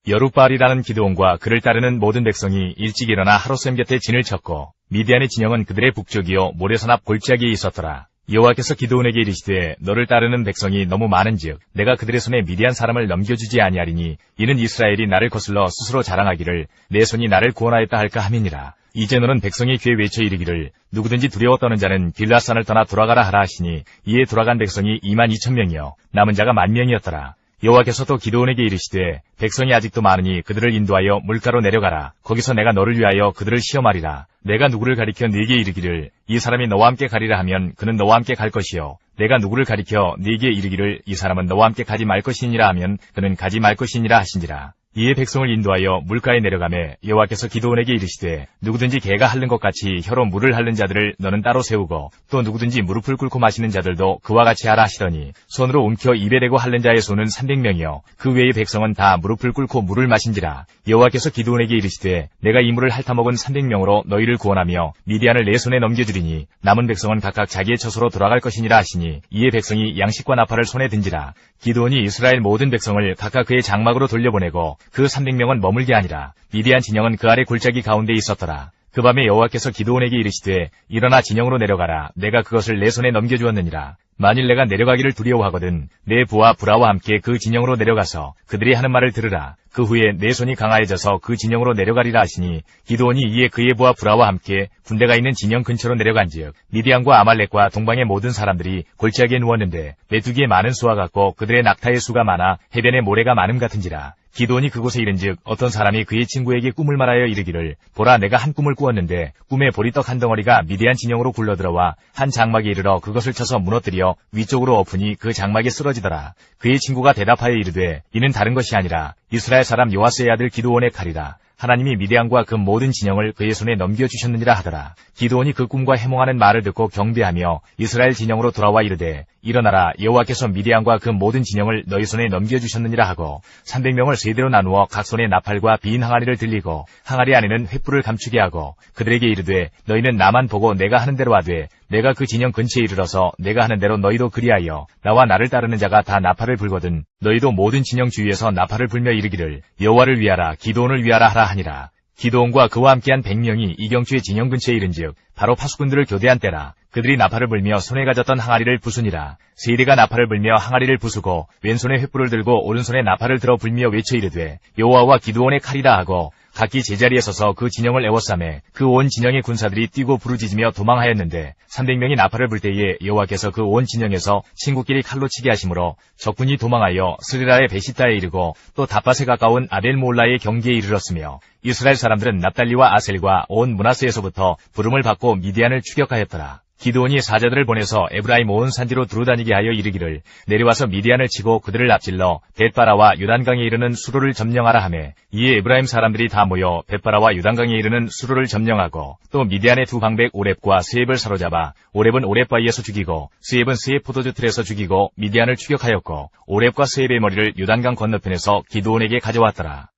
여룻바알이라는 기드온과 그를 따르는 모든 백성이 일찍 일어나 하롯셈 곁에 진을 쳤고 미디안의 진영은 그들의 북쪽이요 모래산 앞 골짜기에 있었더라. 여호와께서 기드온에게 이르시되 너를 따르는 백성이 너무 많은즉 내가 그들의 손에 미디안 사람을 넘겨주지 아니하리니 이는 이스라엘이 나를 거슬러 스스로 자랑하기를 내 손이 나를 구원하였다 할까 함이니라. 이제 너는 백성의 귀에 외쳐 이르기를 누구든지 두려워 떠는 자는 길앗산을 떠나 돌아가라 하라 하시니 이에 돌아간 백성이 22,000명이요 남은 자가 10,000명이었더라. 여호와께서 또 기드온에게 이르시되 백성이 아직도 많으니 그들을 인도하여 물가로 내려가라. 거기서 내가 너를 위하여 그들을 시험하리라. 내가 누구를 가리켜 네게 이르기를 이 사람이 너와 함께 가리라 하면 그는 너와 함께 갈 것이요 내가 누구를 가리켜 네게 이르기를 이 사람은 너와 함께 가지 말 것이니라 하면 그는 가지 말 것이니라 하신지라. 이에 백성을 인도하여 물가에 내려가매 여호와께서 기드온에게 이르시되 누구든지 개가 핥는 것 같이 혀로 물을 핥는 자들을 너는 따로 세우고 또 누구든지 무릎을 꿇고 마시는 자들도 그와 같이 하라 하시더니 손으로 움켜 입에 대고 핥는 자의 수는 300명이요 그 외의 백성은 다 무릎을 꿇고 물을 마신지라. 여호와께서 기드온에게 이르시되 내가 이 물을 핥아먹은 300명으로 너희를 구원하며 미디안을 내 손에 넘겨주리니 남은 백성은 각각 자기의 처소로 돌아갈 것이니라 하시니 이에 백성이 양식과 나팔을 손에 든지라. 기드온이 이스라엘 모든 백성을 각각 그의 장막으로 돌려보내고 그 300명은 머물게 하니라. 미디안 진영은 그 아래 골짜기 가운데 있었더라. 그 밤에 여호와께서 기드온에게 이르시되 일어나 진영으로 내려가라. 내가 그것을 내 손에 넘겨주었느니라. 만일 내가 내려가기를 두려워하거든 내 부하 브라와 함께 그 진영으로 내려가서 그들이 하는 말을 들으라. 그 후에 내 손이 강하여져서 그 진영으로 내려가리라 하시니 기드온이 이에 그의 부하 브라와 함께 군대가 있는 진영 근처로 내려간즉 미디안과 아말렉과 동방의 모든 사람들이 골짜기에 누웠는데 메뚜기의 많은 수와 같고 그들의 낙타의 수가 많아 해변의 모래가 많음 같은지라. 기드온이 그곳에 이른즉 어떤 사람이 그의 친구에게 꿈을 말하여 이르기를 보라 내가 한 꿈을 꾸었는데 꿈에 보리떡 한 덩어리가 미디안 진영으로 굴러들어와 한 장막에 이르러 그것을 쳐서 무너뜨려 위쪽으로 엎으니 그 장막이 쓰러지더라. 그의 친구가 대답하여 이르되 이는 다른 것이 아니라 이스라엘 사람 요아스의 아들 기드온의 칼이라. 하나님이 미디안과 그 모든 진영을 그의 손에 넘겨주셨느니라 하더라. 기드온이 그 꿈과 해몽하는 말을 듣고 경배하며 이스라엘 진영으로 돌아와 이르되 일어나라 여호와께서 미디안과 그 모든 진영을 너희 손에 넘겨주셨느니라 하고 300명을 세대로 나누어 각 손에 나팔과 빈 항아리를 들리고 항아리 안에는 횃불을 감추게 하고 그들에게 이르되 너희는 나만 보고 내가 하는 대로 하되 내가 그 진영 근처에 이르러서 내가 하는 대로 너희도 그리하여 나와 나를 따르는 자가 다 나팔을 불거든 너희도 모든 진영 주위에서 나팔을 불며 이르기를 여호와를 위하라 기드온을 위하라 하라 하니라. 기드온과 그와 함께한 100명이 이경주의 진영 근처에 이른즉 바로 파수꾼들을 교대한 때라. 그들이 나팔을 불며 손에 가졌던 항아리를 부수니라. 세대가 나팔을 불며 항아리를 부수고 왼손에 횃불을 들고 오른손에 나팔을 들어 불며 외쳐 이르되 여호와와 기드온의 칼이라 하고 각기 제자리에 서서 그 진영을 에워싸매 그 온 진영의 군사들이 뛰고 부르짖으며 도망하였는데 300명이 나팔을 불 때에 여호와께서 그 온 진영에서 친구끼리 칼로 치게 하심으로 적군이 도망하여 스리라의 베시타에 이르고 또 다밧에 가까운 아벨몰라의 경계에 이르렀으며 이스라엘 사람들은 납달리와 아셀과 온 므낫세에서부터 부름을 받고 미디안을 추격하였더라. 기드온이 사자들을 보내서 에브라임 온 산지로 두루다니게 하여 이르기를 내려와서 미디안을 치고 그들을 앞질러 벳바라와 요단강에 이르는 수로를 점령하라 하매 이에 에브라임 사람들이 다 모여 벳바라와 요단강에 이르는 수로를 점령하고 또 미디안의 두 방백 오렙과 스엡을 사로잡아 오렙은 오렙바위에서 죽이고 스엡은 스엡 포도주 틀에서 죽이고 미디안을 추격하였고 오렙과 스엡의 머리를 요단강 건너편에서 기드온에게 가져왔더라.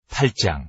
8장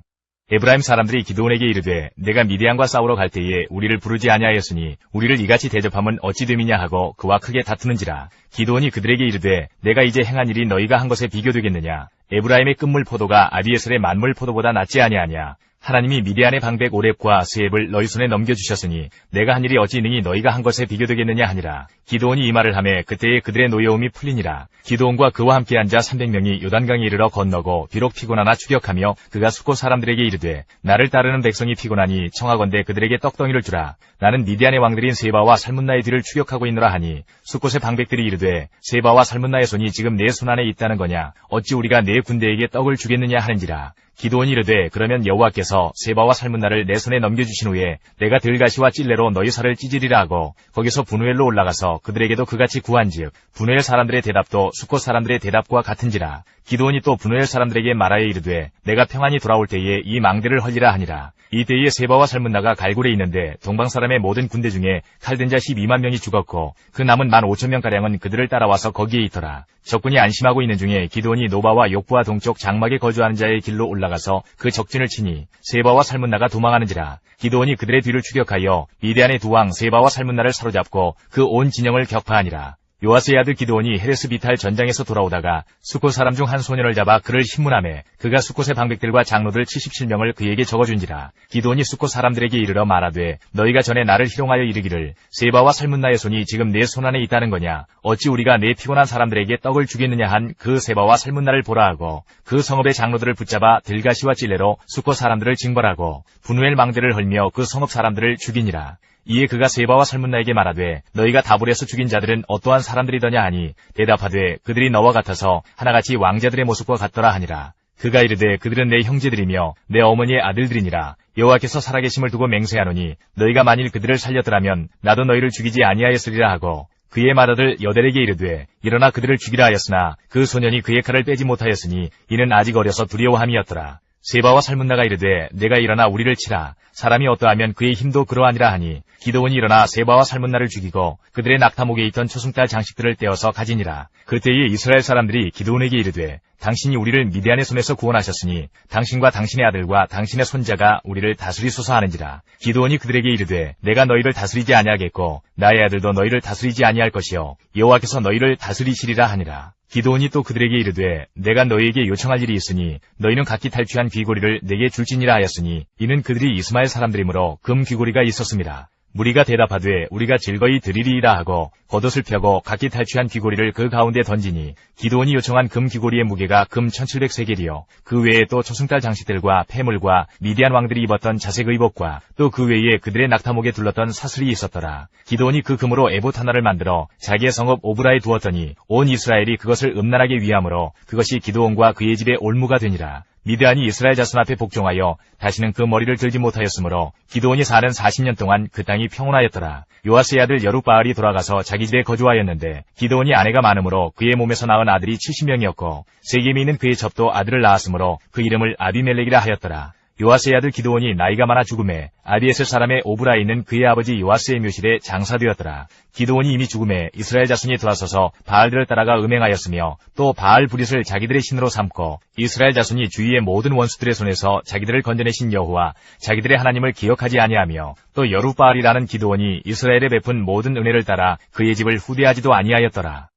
에브라임 사람들이 기드온에게 이르되 내가 미디안과 싸우러 갈 때에 우리를 부르지 아니하였으니 우리를 이같이 대접함은 어찌 됨이냐 하고 그와 크게 다투는지라. 기드온이 그들에게 이르되 내가 이제 행한 일이 너희가 한 것에 비교되겠느냐. 에브라임의 끝물 포도가 아비에셀의 만물 포도보다 낫지 아니하냐. 하나님이 미디안의 방백 오렙과 스엡을 너희 손에 넘겨주셨으니 내가 한 일이 어찌 능히 너희가 한 것에 비교되겠느냐 하니라. 기드온이 이 말을 하매 그때에 그들의 노여움이 풀리니라. 기드온과 그와 함께 앉아 300명이 요단강에 이르러 건너고 비록 피곤하나 추격하며 그가 숫곳 사람들에게 이르되 나를 따르는 백성이 피곤하니 청하건대 그들에게 떡덩이를 주라. 나는 미디안의 왕들인 세바와 살문나의 뒤를 추격하고 있노라 하니 숫곳의 방백들이 이르되 세바와 살문나의 손이 지금 내 손 안에 있다는 거냐. 어찌 우리가 내 군대에게 떡을 주겠느냐 하는지라. 기드온이 이르되 그러면 여호와께서 세바와 살문나를 내 손에 넘겨주신 후에 내가 들가시와 찔레로 너희 살을 찢으리라 하고 거기서 분우엘로 올라가서 그들에게도 그같이 구한즉 분우엘 사람들의 대답도 숫곳 사람들의 대답과 같은지라. 기드온이 또 분우엘 사람들에게 말하여 이르되 내가 평안히 돌아올 때에 이 망대를 헐리라 하니라. 이때에 세바와 살문나가 갈굴에 있는데 동방 사람의 모든 군대 중에 칼든 자 12만 명이 죽었고 그 남은 15,000명가량은 그들을 따라와서 거기에 있더라. 적군이 안심하고 있는 중에 기드온이 노바와 욕부와 동쪽 장막에 거주하는 자의 길로 올라가서 그 적진을 치니 세바와 살문나가 도망하는지라. 기드온이 그들의 뒤를 추격하여 미디안의 두 왕 세바와 살문나를 사로잡고 그 온 진영을 격파하니라. 요아스의 아들 기드온이 헤레스 비탈 전장에서 돌아오다가 숫곳 사람 중 한 소년을 잡아 그를 신문하매 그가 숫곳의 방백들과 장로들 77명을 그에게 적어준지라. 기드온이 숫곳 사람들에게 이르러 말하되 너희가 전에 나를 희롱하여 이르기를 세바와 살문나의 손이 지금 내 손 안에 있다는 거냐. 어찌 우리가 내 피곤한 사람들에게 떡을 주겠느냐 한 그 세바와 살문나를 보라 하고 그 성읍의 장로들을 붙잡아 들가시와 찔레로 숫곳 사람들을 징벌하고 분우엘 망대를 헐며 그 성읍 사람들을 죽이니라. 이에 그가 세바와 살문나에게 말하되 너희가 다볼에서 죽인 자들은 어떠한 사람들이더냐 하니 대답하되 그들이 너와 같아서 하나같이 왕자들의 모습과 같더라 하니라. 그가 이르되 그들은 내 형제들이며 내 어머니의 아들들이니라. 여호와께서 살아계심을 두고 맹세하노니 너희가 만일 그들을 살렸더라면 나도 너희를 죽이지 아니하였으리라 하고 그의 맏아들 여델에게 이르되 일어나 그들을 죽이라 하였으나 그 소년이 그의 칼을 빼지 못하였으니 이는 아직 어려서 두려워함이었더라. 세바와 살문나가 이르되 내가 일어나 우리를 치라. 사람이 어떠하면 그의 힘도 그러하니라 하니 기드온이 일어나 세바와 살문나를 죽이고 그들의 낙타목에 있던 초승달 장식들을 떼어서 가지니라. 그때에 이스라엘 사람들이 기드온에게 이르되 당신이 우리를 미디안의 손에서 구원하셨으니 당신과 당신의 아들과 당신의 손자가 우리를 다스리소서 하는지라. 기드온이 그들에게 이르되 내가 너희를 다스리지 아니하겠고 나의 아들도 너희를 다스리지 아니할 것이요 여호와께서 너희를 다스리시리라 하니라. 기드온이 또 그들에게 이르되 내가 너희에게 요청할 일이 있으니 너희는 각기 탈취한 귀고리를 내게 줄지니라 하였으니 이는 그들이 이스마엘 사람들이므로 금 귀고리가 있었습니다. 무리가 대답하되 우리가 즐거이 드리리이라 하고 겉옷을 펴고 각기 탈취한 귀고리를 그 가운데 던지니 기드온이 요청한 금 귀고리의 무게가 금 1700세겔이요 그 외에 또 초승달 장식들과 폐물과 미디안 왕들이 입었던 자색 의복과 또 그 외에 그들의 낙타목에 둘렀던 사슬이 있었더라. 기드온이 그 금으로 에봇 하나를 만들어 자기의 성읍 오브라에 두었더니 온 이스라엘이 그것을 음란하게 위함으로 그것이 기드온과 그의 집의 올무가 되니라. 미디안이 이스라엘 자손 앞에 복종하여 다시는 그 머리를 들지 못하였으므로 기드온이 사는 40년 동안 그 땅이 평온하였더라. 요아스의 아들 여룻바알이 돌아가서 자기 집에 거주하였는데 기드온이 아내가 많으므로 그의 몸에서 낳은 아들이 70명이었고 세겜에 있는 그의 접도 아들을 낳았으므로 그 이름을 아비멜렉이라 하였더라. 요아스의 아들 기드온이 나이가 많아 죽음에 아비에셀 사람의 오브라에 있는 그의 아버지 요아스의 묘실에 장사되었더라. 기드온이 이미 죽음에 이스라엘 자손이 돌아서서 바알들을 따라가 음행하였으며 또 바알 브릿을 자기들의 신으로 삼고 이스라엘 자손이 주위의 모든 원수들의 손에서 자기들을 건져내신 여호와 자기들의 하나님을 기억하지 아니하며 또 여룻바알이라는 기드온이 이스라엘에 베푼 모든 은혜를 따라 그의 집을 후대하지도 아니하였더라.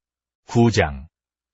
9장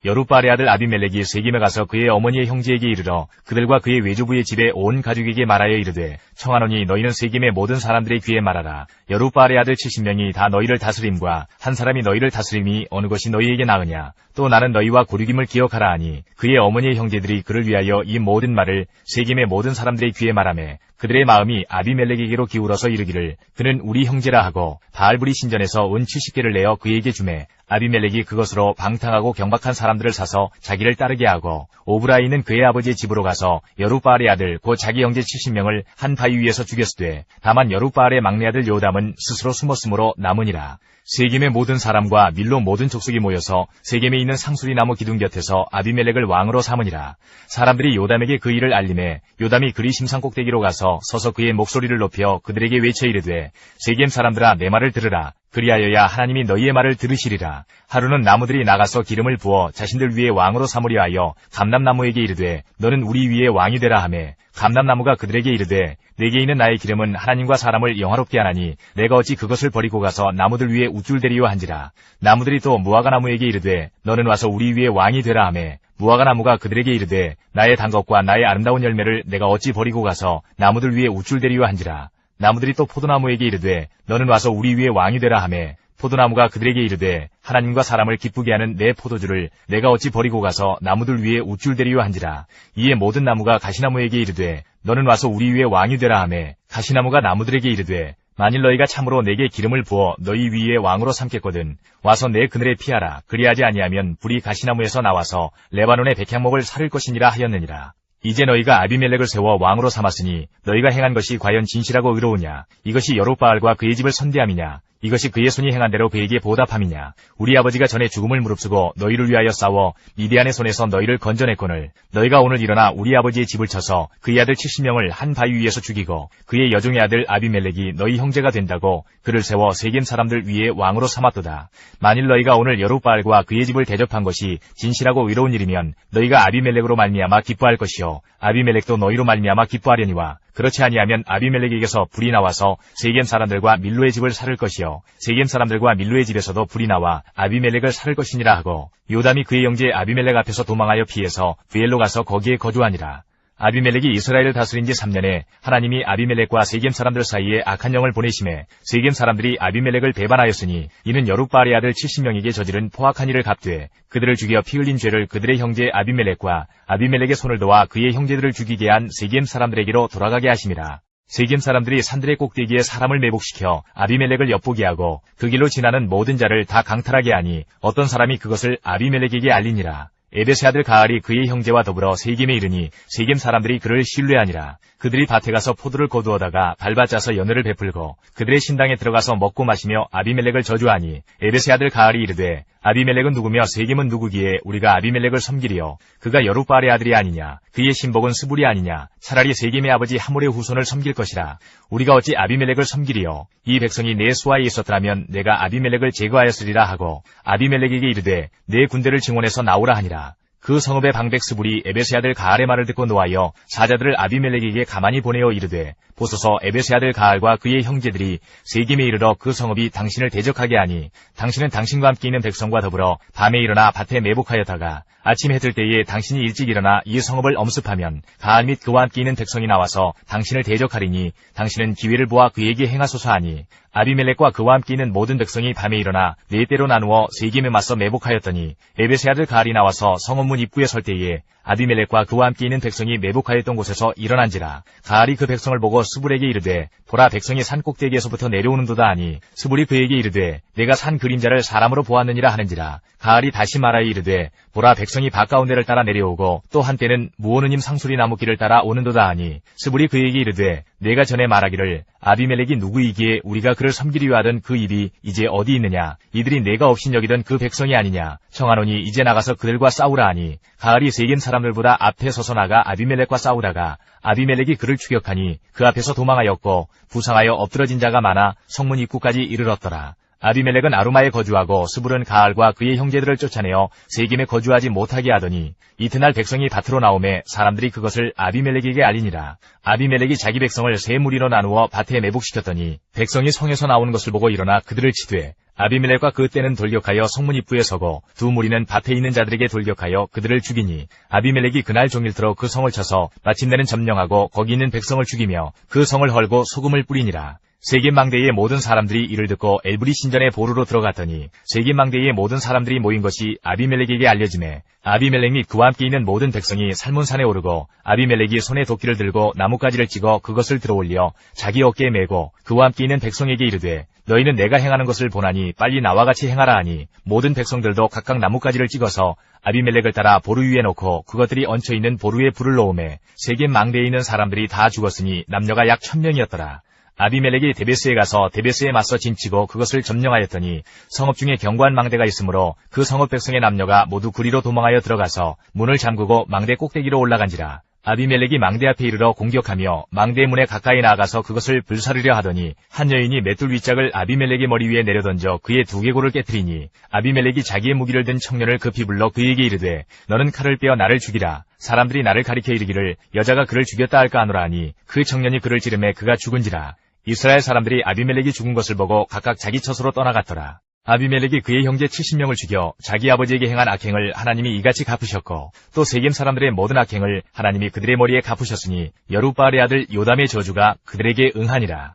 여룻바알의 아들 아비멜렉이 세겜에 가서 그의 어머니의 형제에게 이르러 그들과 그의 외조부의 집에 온 가족에게 말하여 이르되 청하노니 너희는 세겜의 모든 사람들의 귀에 말하라. 여룻바알의 아들 70명이 다 너희를 다스림과 한 사람이 너희를 다스림이 어느 것이 너희에게 나으냐. 또 나는 너희와 고륙임을 기억하라 하니 그의 어머니의 형제들이 그를 위하여 이 모든 말을 세겜의 모든 사람들의 귀에 말하매 그들의 마음이 아비멜렉에게로 기울어서 이르기를 그는 우리 형제라 하고 바알브리 신전에서 은 70개를 내어 그에게 주매 아비멜렉이 그것으로 방탕하고 경박한 사람들을 사서 자기를 따르게 하고 오브라에 있는 그의 아버지의 집으로 가서 여룻바알의 아들 곧 자기 형제 70명을 한 바위 위에서 죽였으되 다만 여룻바알의 막내 아들 요담은 스스로 숨었으므로 남으니라. 세겜의 모든 사람과 밀로 모든 족속이 모여서 세겜에 있는 상수리 나무 기둥 곁에서 아비멜렉을 왕으로 삼으니라. 사람들이 요담에게 그 일을 알림해 요담이 그리 심산 꼭대기로 가서 서서 그의 목소리를 높여 그들에게 외쳐 이르되 세겜 사람들아 내 말을 들으라. 그리하여야 하나님이 너희의 말을 들으시리라. 하루는 나무들이 나가서 기름을 부어 자신들 위에 왕으로 삼으려 하여 감람나무에게 이르되 너는 우리 위에 왕이 되라 하매 감람나무가 그들에게 이르되 내게 있는 나의 기름은 하나님과 사람을 영화롭게 하나니 내가 어찌 그것을 버리고 가서 나무들 위에 우쭐대리요 한지라. 나무들이 또 무화과나무에게 이르되 너는 와서 우리 위에 왕이 되라 하매 무화과나무가 그들에게 이르되 나의 단 것과 나의 아름다운 열매를 내가 어찌 버리고 가서 나무들 위에 우쭐대리요 한지라. 나무들이 또 포도나무에게 이르되 너는 와서 우리 위에 왕이 되라 하매 포도나무가 그들에게 이르되 하나님과 사람을 기쁘게 하는 내 포도주를 내가 어찌 버리고 가서 나무들 위에 우쭐대리요 한지라. 이에 모든 나무가 가시나무에게 이르되 너는 와서 우리 위에 왕이 되라 하매 가시나무가 나무들에게 이르되 만일 너희가 참으로 내게 기름을 부어 너희 위에 왕으로 삼겠거든 와서 내 그늘에 피하라. 그리하지 아니하면 불이 가시나무에서 나와서 레바논의 백향목을 사를 것이니라 하였느니라. 이제 너희가 아비멜렉을 세워 왕으로 삼았으니 너희가 행한 것이 과연 진실하고 의로우냐? 이것이 여룻바알과 그의 집을 선대함이냐? 이것이 그의 손이 행한 대로 그에게 보답함이냐? 우리 아버지가 전에 죽음을 무릅쓰고 너희를 위하여 싸워 미디안의 손에서 너희를 건져냈거늘 너희가 오늘 일어나 우리 아버지의 집을 쳐서 그의 아들 70명을 한 바위 위에서 죽이고 그의 여종의 아들 아비멜렉이 너희 형제가 된다고 그를 세워 세겜 사람들 위에 왕으로 삼았도다. 만일 너희가 오늘 여룻바알과 그의 집을 대접한 것이 진실하고 의로운 일이면 너희가 아비멜렉으로 말미암아 기뻐할 것이요 아비멜렉도 너희로 말미암아 기뻐하려니와 그렇지 아니하면 아비멜렉에게서 불이 나와서 세겜 사람들과 밀로의 집을 살을 것이요 세겜 사람들과 밀로의 집에서도 불이 나와 아비멜렉을 살을 것이니라 하고 요담이 그의 형제 아비멜렉 앞에서 도망하여 피해서 브엘로 가서 거기에 거주하니라. 아비멜렉이 이스라엘을 다스린 지 3년에 하나님이 아비멜렉과 세겜 사람들 사이에 악한 영을 보내심에 세겜 사람들이 아비멜렉을 배반하였으니 이는 여룻바알의 아들 70명에게 저지른 포악한 일을 갚되 그들을 죽여 피 흘린 죄를 그들의 형제 아비멜렉과 아비멜렉의 손을 도와 그의 형제들을 죽이게 한 세겜 사람들에게로 돌아가게 하심이라. 세겜 사람들이 산들의 꼭대기에 사람을 매복시켜 아비멜렉을 엿보게 하고 그 길로 지나는 모든 자를 다 강탈하게 하니 어떤 사람이 그것을 아비멜렉에게 알리니라. 에벳의 아들 가알이 그의 형제와 더불어 세겜에 이르니 세겜 사람들이 그를 신뢰하니라. 그들이 밭에 가서 포도를 거두어다가 밟아짜서 연회를 베풀고 그들의 신당에 들어가서 먹고 마시며 아비멜렉을 저주하니 에벳의 아들 가알이 이르되 아비멜렉은 누구며 세겜은 누구기에 우리가 아비멜렉을 섬기리요? 그가 여룻바알의 아들이 아니냐? 그의 신복은 스불이 아니냐? 차라리 세겜의 아버지 하몰의 후손을 섬길 것이라. 우리가 어찌 아비멜렉을 섬기리요? 이 백성이 내 수하에 있었더라면 내가 아비멜렉을 제거하였으리라 하고 아비멜렉에게 이르되 내 군대를 증원해서 나오라 하니라. 그 성읍의 방백 스불이 에벳의 아들 가알의 말을 듣고 노하여 사자들을 아비멜렉에게 가만히 보내어 이르되 보소서 에벳의 아들 가알과 그의 형제들이 세겜에 이르러 그 성읍이 당신을 대적하게 하니 당신은 당신과 함께 있는 백성과 더불어 밤에 일어나 밭에 매복하였다가 아침 해뜰 때에 당신이 일찍 일어나 이 성읍을 엄습하면 가알 및 그와 함께 있는 백성이 나와서 당신을 대적하리니 당신은 기회를 보아 그에게 행하소서 하니 아비멜렉과 그와 함께 있는 모든 백성이 밤에 일어나 네 때로 나누어 세겜에 맞서 매복하였더니 에벳의 아들 가알이 나와서 성읍문 입구에 설 때에 아비멜렉과 그와 함께 있는 백성이 매복하였던 곳에서 일어난지라. 가알이 그 백성을 보고 스불에게 이르되 보라 백성이 산 꼭대기에서부터 내려오는도다 하니 스불이 그에게 이르되 내가 산 그림자를 사람으로 보았느니라 하는지라. 가알이 다시 말하여 이르되 보라 백성이 밭가운데를 따라 내려오고 또 한때는 무오느님 상수리 나무 길을 따라 오는도다 하니 스불이 그에게 이르되 내가 전에 말하기를 아비멜렉이 누구이기에 우리가 그를 섬기려 하던 그 입이 이제 어디 있느냐? 이들이 내가 없인 여기던 그 백성이 아니냐? 청하노니 이제 나가서 그들과 싸우라 하니 가알이 세겜 사람들보다 앞에 서서 나가 아비멜렉과 싸우다가 아비멜렉이 그를 추격하니 그 앞에서 도망하였고 부상하여 엎드러진 자가 많아 성문 입구까지 이르렀더라. 아비멜렉은 아루마에 거주하고 스불은 가알과 그의 형제들을 쫓아내어 세겜에 거주하지 못하게 하더니 이튿날 백성이 밭으로 나오매 사람들이 그것을 아비멜렉에게 알리니라. 아비멜렉이 자기 백성을 세 무리로 나누어 밭에 매복시켰더니 백성이 성에서 나오는 것을 보고 일어나 그들을 치되 아비멜렉과 그 떼는 돌격하여 성문 입구에 서고 두 무리는 밭에 있는 자들에게 돌격하여 그들을 죽이니 아비멜렉이 그날 종일토록 그 성을 쳐서 마침내는 점령하고 거기 있는 백성을 죽이며 그 성을 헐고 소금을 뿌리니라. 세겜 망대의 모든 사람들이 이를 듣고 엘브리 신전의 보루로 들어갔더니 세겜 망대의 모든 사람들이 모인 것이 아비멜렉에게 알려지매 아비멜렉 및 그와 함께 있는 모든 백성이 살몬산에 오르고 아비멜렉이 손에 도끼를 들고 나뭇가지를 찍어 그것을 들어올려 자기 어깨에 메고 그와 함께 있는 백성에게 이르되 너희는 내가 행하는 것을 보나니 빨리 나와 같이 행하라 하니 모든 백성들도 각각 나뭇가지를 찍어서 아비멜렉을 따라 보루 위에 놓고 그것들이 얹혀있는 보루에 불을 놓음에 세겜 망대에 있는 사람들이 다 죽었으니 남녀가 약 1000명이었더라. 아비멜렉이 데베스에 가서 데베스에 맞서 진치고 그것을 점령하였더니 성읍 중에 견고한 망대가 있으므로 그 성읍 백성의 남녀가 모두 구리로 도망하여 들어가서 문을 잠그고 망대 꼭대기로 올라간지라. 아비멜렉이 망대 앞에 이르러 공격하며 망대 문에 가까이 나아가서 그것을 불사르려 하더니 한 여인이 맷돌 윗짝을 아비멜렉의 머리 위에 내려던져 그의 두개골을 깨뜨리니 아비멜렉이 자기의 무기를 든 청년을 급히 불러 그에게 이르되 너는 칼을 빼어 나를 죽이라. 사람들이 나를 가리켜 이르기를 여자가 그를 죽였다 할까 하노라 하니 그 청년이 그를 찌르매 그가 죽은지라. 이스라엘 사람들이 아비멜렉이 죽은 것을 보고 각각 자기 처소로 떠나갔더라. 아비멜렉이 그의 형제 70명을 죽여 자기 아버지에게 행한 악행을 하나님이 이같이 갚으셨고 또 세겜 사람들의 모든 악행을 하나님이 그들의 머리에 갚으셨으니 여룻바알의 아들 요담의 저주가 그들에게 응하니라.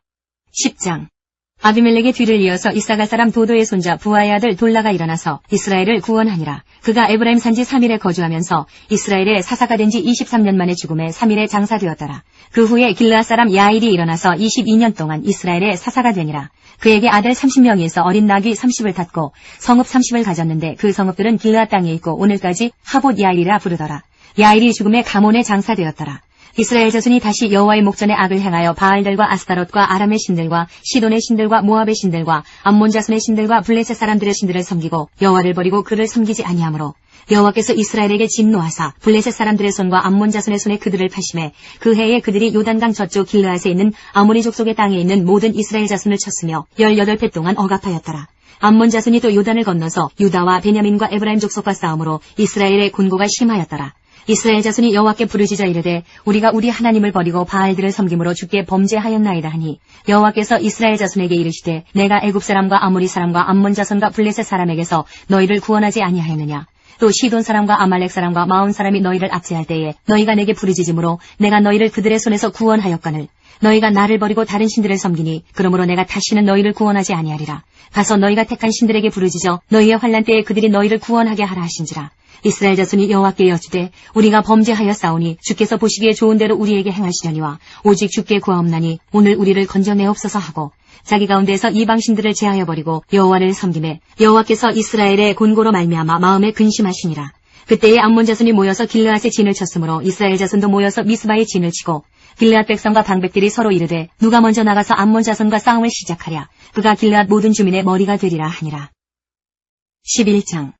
10장. 아비멜렉의 뒤를 이어서 이사갈 사람 도도의 손자 부하의 아들 돌라가 일어나서 이스라엘을 구원하니라. 그가 에브라임 산지 3일에 거주하면서 이스라엘의 사사가 된 지 23년 만에 죽음에 3일에 장사되었더라. 그 후에 길르앗 사람 야일이 일어나서 22년 동안 이스라엘의 사사가 되니라. 그에게 아들 30명이 있어 어린 낙이 30을 탔고 성읍 30을 가졌는데 그 성읍들은 길르앗 땅에 있고 오늘까지 하봇 야일이라 부르더라. 야일이 죽음에 가몬에 장사되었더라. 이스라엘 자손이 다시 여호와의 목전에 악을 행하여 바알들과 아스타롯과 아람의 신들과 시돈의 신들과 모압의 신들과 암몬 자손의 신들과 블레셋 사람들의 신들을 섬기고 여호와를 버리고 그를 섬기지 아니하므로 여호와께서 이스라엘에게 진노하사 블레셋 사람들의 손과 암몬 자손의 손에 그들을 파심해 그 해에 그들이 요단강 저쪽 길르앗에 있는 아모리 족속의 땅에 있는 모든 이스라엘 자손을 쳤으며 18회 동안 억압하였더라. 암몬 자손이 또 요단을 건너서 유다와 베냐민과 에브라임 족속과 싸움으로 이스라엘의 곤고가 심하였더라. 이스라엘 자손이 여호와께 부르짖어 이르되 우리가 우리 하나님을 버리고 바알들을 섬김으로 주께 범죄하였나이다 하니 여호와께서 이스라엘 자손에게 이르시되 내가 애굽 사람과 아모리 사람과 암몬 자손과 블레셋 사람에게서 너희를 구원하지 아니하였느냐. 또 시돈 사람과 아말렉 사람과 마온 사람이 너희를 압제할 때에 너희가 내게 부르짖음으로 내가 너희를 그들의 손에서 구원하였거늘 너희가 나를 버리고 다른 신들을 섬기니 그러므로 내가 다시는 너희를 구원하지 아니하리라. 가서 너희가 택한 신들에게 부르짖어 너희의 환난 때에 그들이 너희를 구원하게 하라 하신지라. 이스라엘 자손이 여호와께 여쭈되 우리가 범죄하였사오니 주께서 보시기에 좋은 대로 우리에게 행하시려니와 오직 주께 구하옵나니 오늘 우리를 건져내옵소서 하고 자기 가운데서 이방 신들을 제하여 버리고 여호와를 섬기매 여호와께서 이스라엘의 곤고로 말미암아 마음에 근심하시니라. 그때에 암몬 자손이 모여서 길르앗에 진을 쳤으므로 이스라엘 자손도 모여서 미스바에 진을 치고 길르앗 백성과 방백들이 서로 이르되 누가 먼저 나가서 암몬 자손과 싸움을 시작하랴. 그가 길르앗 모든 주민의 머리가 되리라 하니라. 11장.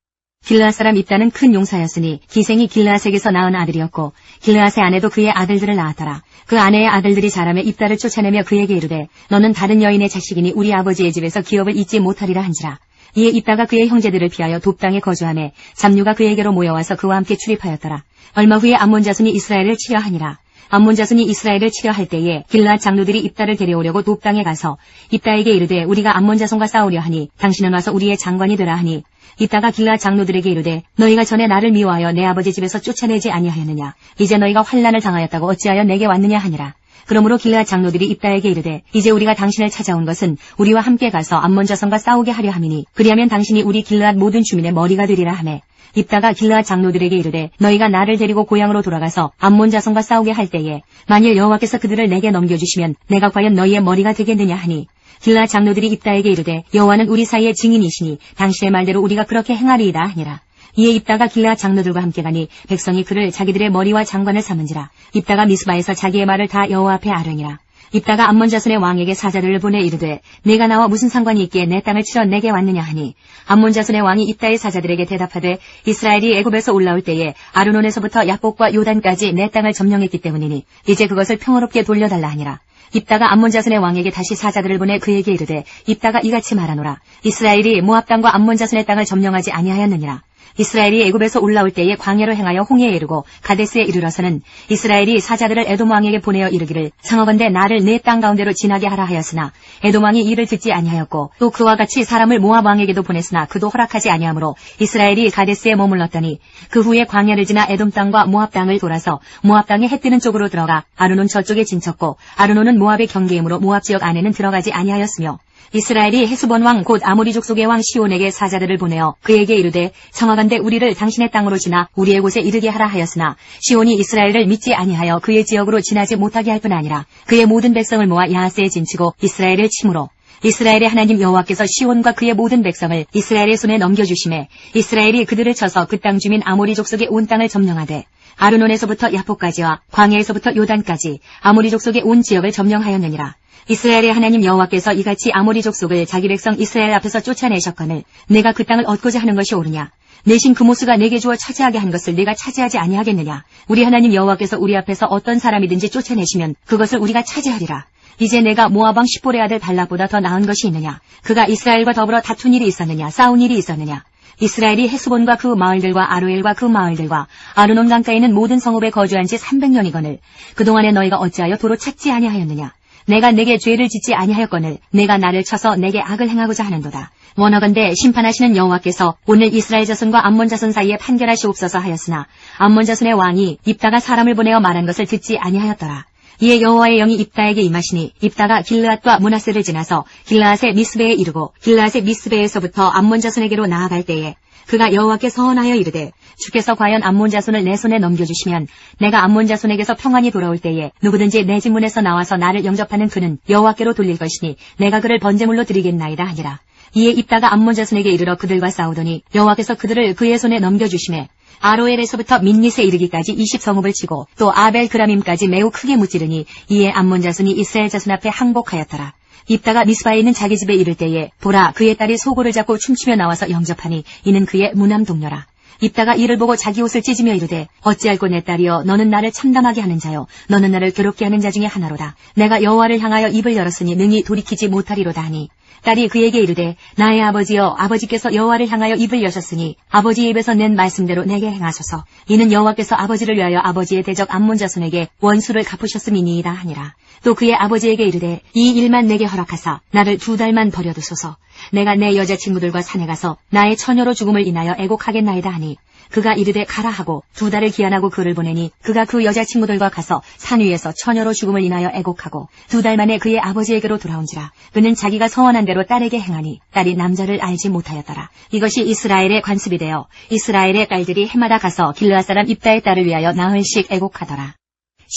길르앗 사람 입다는 큰 용사였으니 기생이 길르앗에게서 낳은 아들이었고 길르앗의 아내도 그의 아들들을 낳았더라. 그 아내의 아들들이 자라매 입다를 쫓아내며 그에게 이르되 너는 다른 여인의 자식이니 우리 아버지의 집에서 기업을 잊지 못하리라 한지라. 이에 입다가 그의 형제들을 피하여 돕당에 거주하매 잡류가 그에게로 모여와서 그와 함께 출입하였더라. 얼마 후에 암몬 자손이 이스라엘을 치려 하니라. 암몬 자손이 이스라엘을 치려 할 때에 길르앗 장로들이 입다를 데려오려고 돕당에 가서 입다에게 이르되 우리가 암몬 자손과 싸우려 하니 당신은 와서 우리의 장관이 되라 하니 입다가 길르앗 장로들에게 이르되 너희가 전에 나를 미워하여 내 아버지 집에서 쫓아내지 아니하였느냐. 이제 너희가 환난을 당하였다고 어찌하여 내게 왔느냐 하니라. 그러므로 길르앗 장로들이 입다에게 이르되 이제 우리가 당신을 찾아온 것은 우리와 함께 가서 암몬 자손과 싸우게 하려 함이니 그리하면 당신이 우리 길르앗 모든 주민의 머리가 되리라 하매 입다가 길르앗 장로들에게 이르되 너희가 나를 데리고 고향으로 돌아가서 암몬 자손과 싸우게 할 때에 만일 여호와께서 그들을 내게 넘겨주시면 내가 과연 너희의 머리가 되겠느냐 하니 길르앗 장로들이 입다에게 이르되 여호와는 우리 사이의 증인이시니 당신의 말대로 우리가 그렇게 행하리이다 하니라. 이에 입다가 길르앗 장로들과 함께 가니 백성이 그를 자기들의 머리와 장관을 삼은지라. 입다가 미스바에서 자기의 말을 다 여호와 앞에 아뢰니라. 입다가 암몬 자손의 왕에게 사자들을 보내 이르되 내가 나와 무슨 상관이 있기에 내 땅을 치러 내게 왔느냐 하니 암몬 자손의 왕이 입다의 사자들에게 대답하되 이스라엘이 애굽에서 올라올 때에 아르논에서부터 야복과 요단까지 내 땅을 점령했기 때문이니 이제 그것을 평화롭게 돌려달라 하니라. 입다가 암몬 자손의 왕에게 다시 사자들을 보내 그에게 이르되 입다가 이같이 말하노라. 이스라엘이 모압 땅과 암몬 자손의 땅을 점령하지 아니하였느니라. 이스라엘이 애굽에서 올라올 때에 광야로 행하여 홍해에 이르고 가데스에 이르러서는 이스라엘이 사자들을 에돔 왕에게 보내어 이르기를 청하건대 나를 내 땅 가운데로 지나게 하라 하였으나 에돔 왕이 이를 듣지 아니하였고 또 그와 같이 사람을 모압 왕에게도 보냈으나 그도 허락하지 아니하므로 이스라엘이 가데스에 머물렀더니 그 후에 광야를 지나 에돔 땅과 모압 땅을 돌아서 모압 땅에 해 뜨는 쪽으로 들어가 아르논 저쪽에 진쳤고 아르논은 모압의 경계이므로 모압 지역 안에는 들어가지 아니하였으며 이스라엘이 헤스본 왕 곧 아모리 족속의 왕 시온에게 사자들을 보내어 그에게 이르되 청하건대 우리를 당신의 땅으로 지나 우리의 곳에 이르게 하라 하였으나 시온이 이스라엘을 믿지 아니하여 그의 지역으로 지나지 못하게 할 뿐 아니라 그의 모든 백성을 모아 야하스에 진치고 이스라엘을 치므로 이스라엘의 하나님 여호와께서 시온과 그의 모든 백성을 이스라엘의 손에 넘겨주심에 이스라엘이 그들을 쳐서 그 땅 주민 아모리 족속의 온 땅을 점령하되 아르논에서부터 야포까지와 광야에서부터 요단까지 아모리 족속의 온 지역을 점령하였느니라. 이스라엘의 하나님 여호와께서 이같이 아모리 족속을 자기 백성 이스라엘 앞에서 쫓아내셨거늘 내가 그 땅을 얻고자 하는 것이 옳으냐? 내신 그모스가 내게 주어 차지하게 한 것을 내가 차지하지 아니하겠느냐? 우리 하나님 여호와께서 우리 앞에서 어떤 사람이든지 쫓아내시면 그것을 우리가 차지하리라. 이제 내가 모압 왕 십볼의 아들 발락보다 더 나은 것이 있느냐? 그가 이스라엘과 더불어 다툰 일이 있었느냐? 싸운 일이 있었느냐? 이스라엘이 헤스본과 그 마을들과 아로엘과 그 마을들과 아르논 강가에 있는 모든 성읍에 거주한 지 300년이거늘 그동안에 너희가 어찌하여 도로 찾지 아니하였느냐? 내가 내게 죄를 짓지 아니하였거늘 내가 나를 쳐서 내게 악을 행하고자 하는도다. 원하건대 심판하시는 여호와께서 오늘 이스라엘 자손과 암몬 자손 사이에 판결하시옵소서 하였으나 암몬 자손의 왕이 입다가 사람을 보내어 말한 것을 듣지 아니하였더라. 이에 여호와의 영이 입다에게 임하시니 입다가 길르앗과 므낫세를 지나서 길르앗의 미스베에 이르고 길르앗의 미스베에서부터 암몬 자손에게로 나아갈 때에 그가 여호와께 서원하여 이르되 주께서 과연 암몬 자손을 내 손에 넘겨주시면 내가 암몬 자손에게서 평안히 돌아올 때에 누구든지 내 집문에서 나와서 나를 영접하는 그는 여호와께로 돌릴 것이니 내가 그를 번제물로 드리겠나이다 하니라. 이에 입다가 암몬 자손에게 이르러 그들과 싸우더니 여호와께서 그들을 그의 손에 넘겨주시매 아로엘에서부터 민닛에 이르기까지 20성읍을 치고 또 아벨 그라밈까지 매우 크게 무찌르니 이에 암몬 자손이 이스라엘 자손 앞에 항복하였더라. 입다가 미스바에 있는 자기 집에 이를 때에 보라 그의 딸이 소고를 잡고 춤추며 나와서 영접하니 이는 그의 무남 동료라. 입다가 이를 보고 자기 옷을 찢으며 이르되 어찌할꼬 내 딸이여 너는 나를 참담하게 하는 자요 너는 나를 괴롭게 하는 자 중에 하나로다. 내가 여호와를 향하여 입을 열었으니 능히 돌이키지 못하리로다 하니 딸이 그에게 이르되 나의 아버지여 아버지께서 여호와를 향하여 입을 여셨으니 아버지의 입에서 낸 말씀대로 내게 행하소서. 이는 여호와께서 아버지를 위하여 아버지의 대적 암몬 자손에게 원수를 갚으셨음이니이다 하니라. 또 그의 아버지에게 이르되 이 일만 내게 허락하사 나를 2달만 버려두소서. 내가 내 여자친구들과 산에 가서 나의 처녀로 죽음을 인하여 애곡하겠나이다 하니 그가 이르되 가라 하고 2달을 기한하고 그를 보내니 그가 그 여자친구들과 가서 산 위에서 처녀로 죽음을 인하여 애곡하고 2달 만에 그의 아버지에게로 돌아온지라. 그는 자기가 서원한 대로 딸에게 행하니 딸이 남자를 알지 못하였더라. 이것이 이스라엘의 관습이 되어 이스라엘의 딸들이 해마다 가서 길르앗 사람 입다의 딸을 위하여 나흘씩 애곡하더라.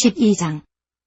12장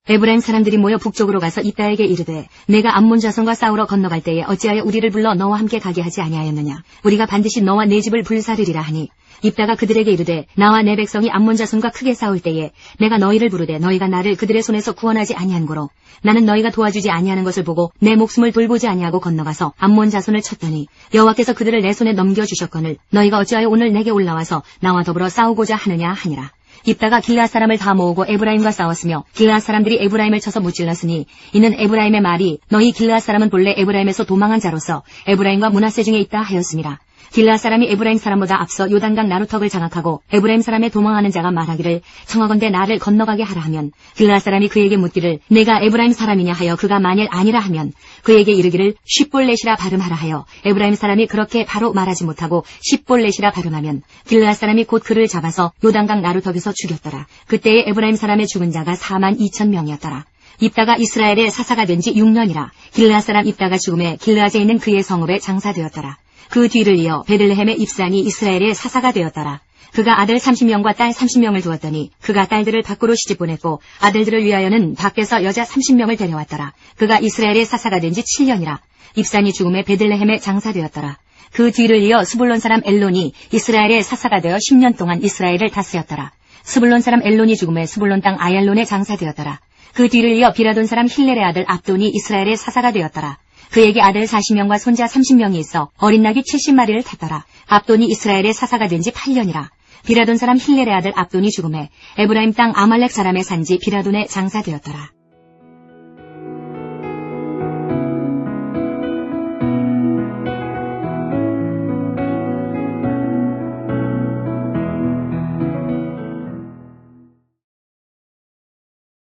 에브라임 사람들이 모여 북쪽으로 가서 입다에게 이르되 내가 암몬 자손과 싸우러 건너갈 때에 어찌하여 우리를 불러 너와 함께 가게 하지 아니하였느냐? 우리가 반드시 너와 네 집을 불사르리라 하니 입다가 그들에게 이르되 나와 내 백성이 암몬 자손과 크게 싸울 때에 내가 너희를 부르되 너희가 나를 그들의 손에서 구원하지 아니한 고로 나는 너희가 도와주지 아니하는 것을 보고 내 목숨을 돌보지 아니하고 건너가서 암몬 자손을 쳤더니 여호와께서 그들을 내 손에 넘겨주셨거늘 너희가 어찌하여 오늘 내게 올라와서 나와 더불어 싸우고자 하느냐 하니라. 입다가 길르앗 사람을 다 모으고 에브라임과 싸웠으며 길르앗 사람들이 에브라임을 쳐서 무찔렀으니 이는 에브라임의 말이 너희 길르앗 사람은 본래 에브라임에서 도망한 자로서 에브라임과 므낫세 중에 있다 하였습니다. 길르앗 사람이 에브라임 사람보다 앞서 요단강 나루턱을 장악하고 에브라임 사람의 도망하는 자가 말하기를 청하건대 나를 건너가게 하라 하면 길르앗 사람이 그에게 묻기를 내가 에브라임 사람이냐 하여 그가 만일 아니라 하면 그에게 이르기를 쉿볼렛이라 발음하라 하여 에브라임 사람이 그렇게 바로 말하지 못하고 쉿볼렛이라 발음하면 길르앗 사람이 곧 그를 잡아서 요단강 나루턱에서 죽였더라. 그때에 에브라임 사람의 죽은 자가 42,000명이었더라. 입다가 이스라엘의 사사가 된 지 6년이라 길르앗 사람 입다가 죽음에 길르앗에 있는 그의 성읍에 장사되었더라. 그 뒤를 이어 베들레헴의 입산이 이스라엘의 사사가 되었더라. 그가 아들 30명과 딸 30명을 두었더니 그가 딸들을 밖으로 시집보냈고 아들들을 위하여는 밖에서 여자 30명을 데려왔더라. 그가 이스라엘의 사사가 된 지 7년이라. 입산이 죽음에 베들레헴에 장사되었더라. 그 뒤를 이어 스불론 사람 엘론이 이스라엘의 사사가 되어 10년 동안 이스라엘을 다스렸더라. 스불론 사람 엘론이 죽음에 스불론 땅 아얄론에 장사되었더라. 그 뒤를 이어 비라돈 사람 힐렐의 아들 압돈이 이스라엘의 사사가 되었더라. 그에게 아들 40명과 손자 30명이 있어 어린 낙이 70마리를 탔더라. 압돈이 이스라엘의 사사가 된 지 8년이라. 비라돈 사람 힐렐의 아들 압돈이 죽음에 에브라임 땅 아말렉 사람의 산지 비라돈에 장사되었더라.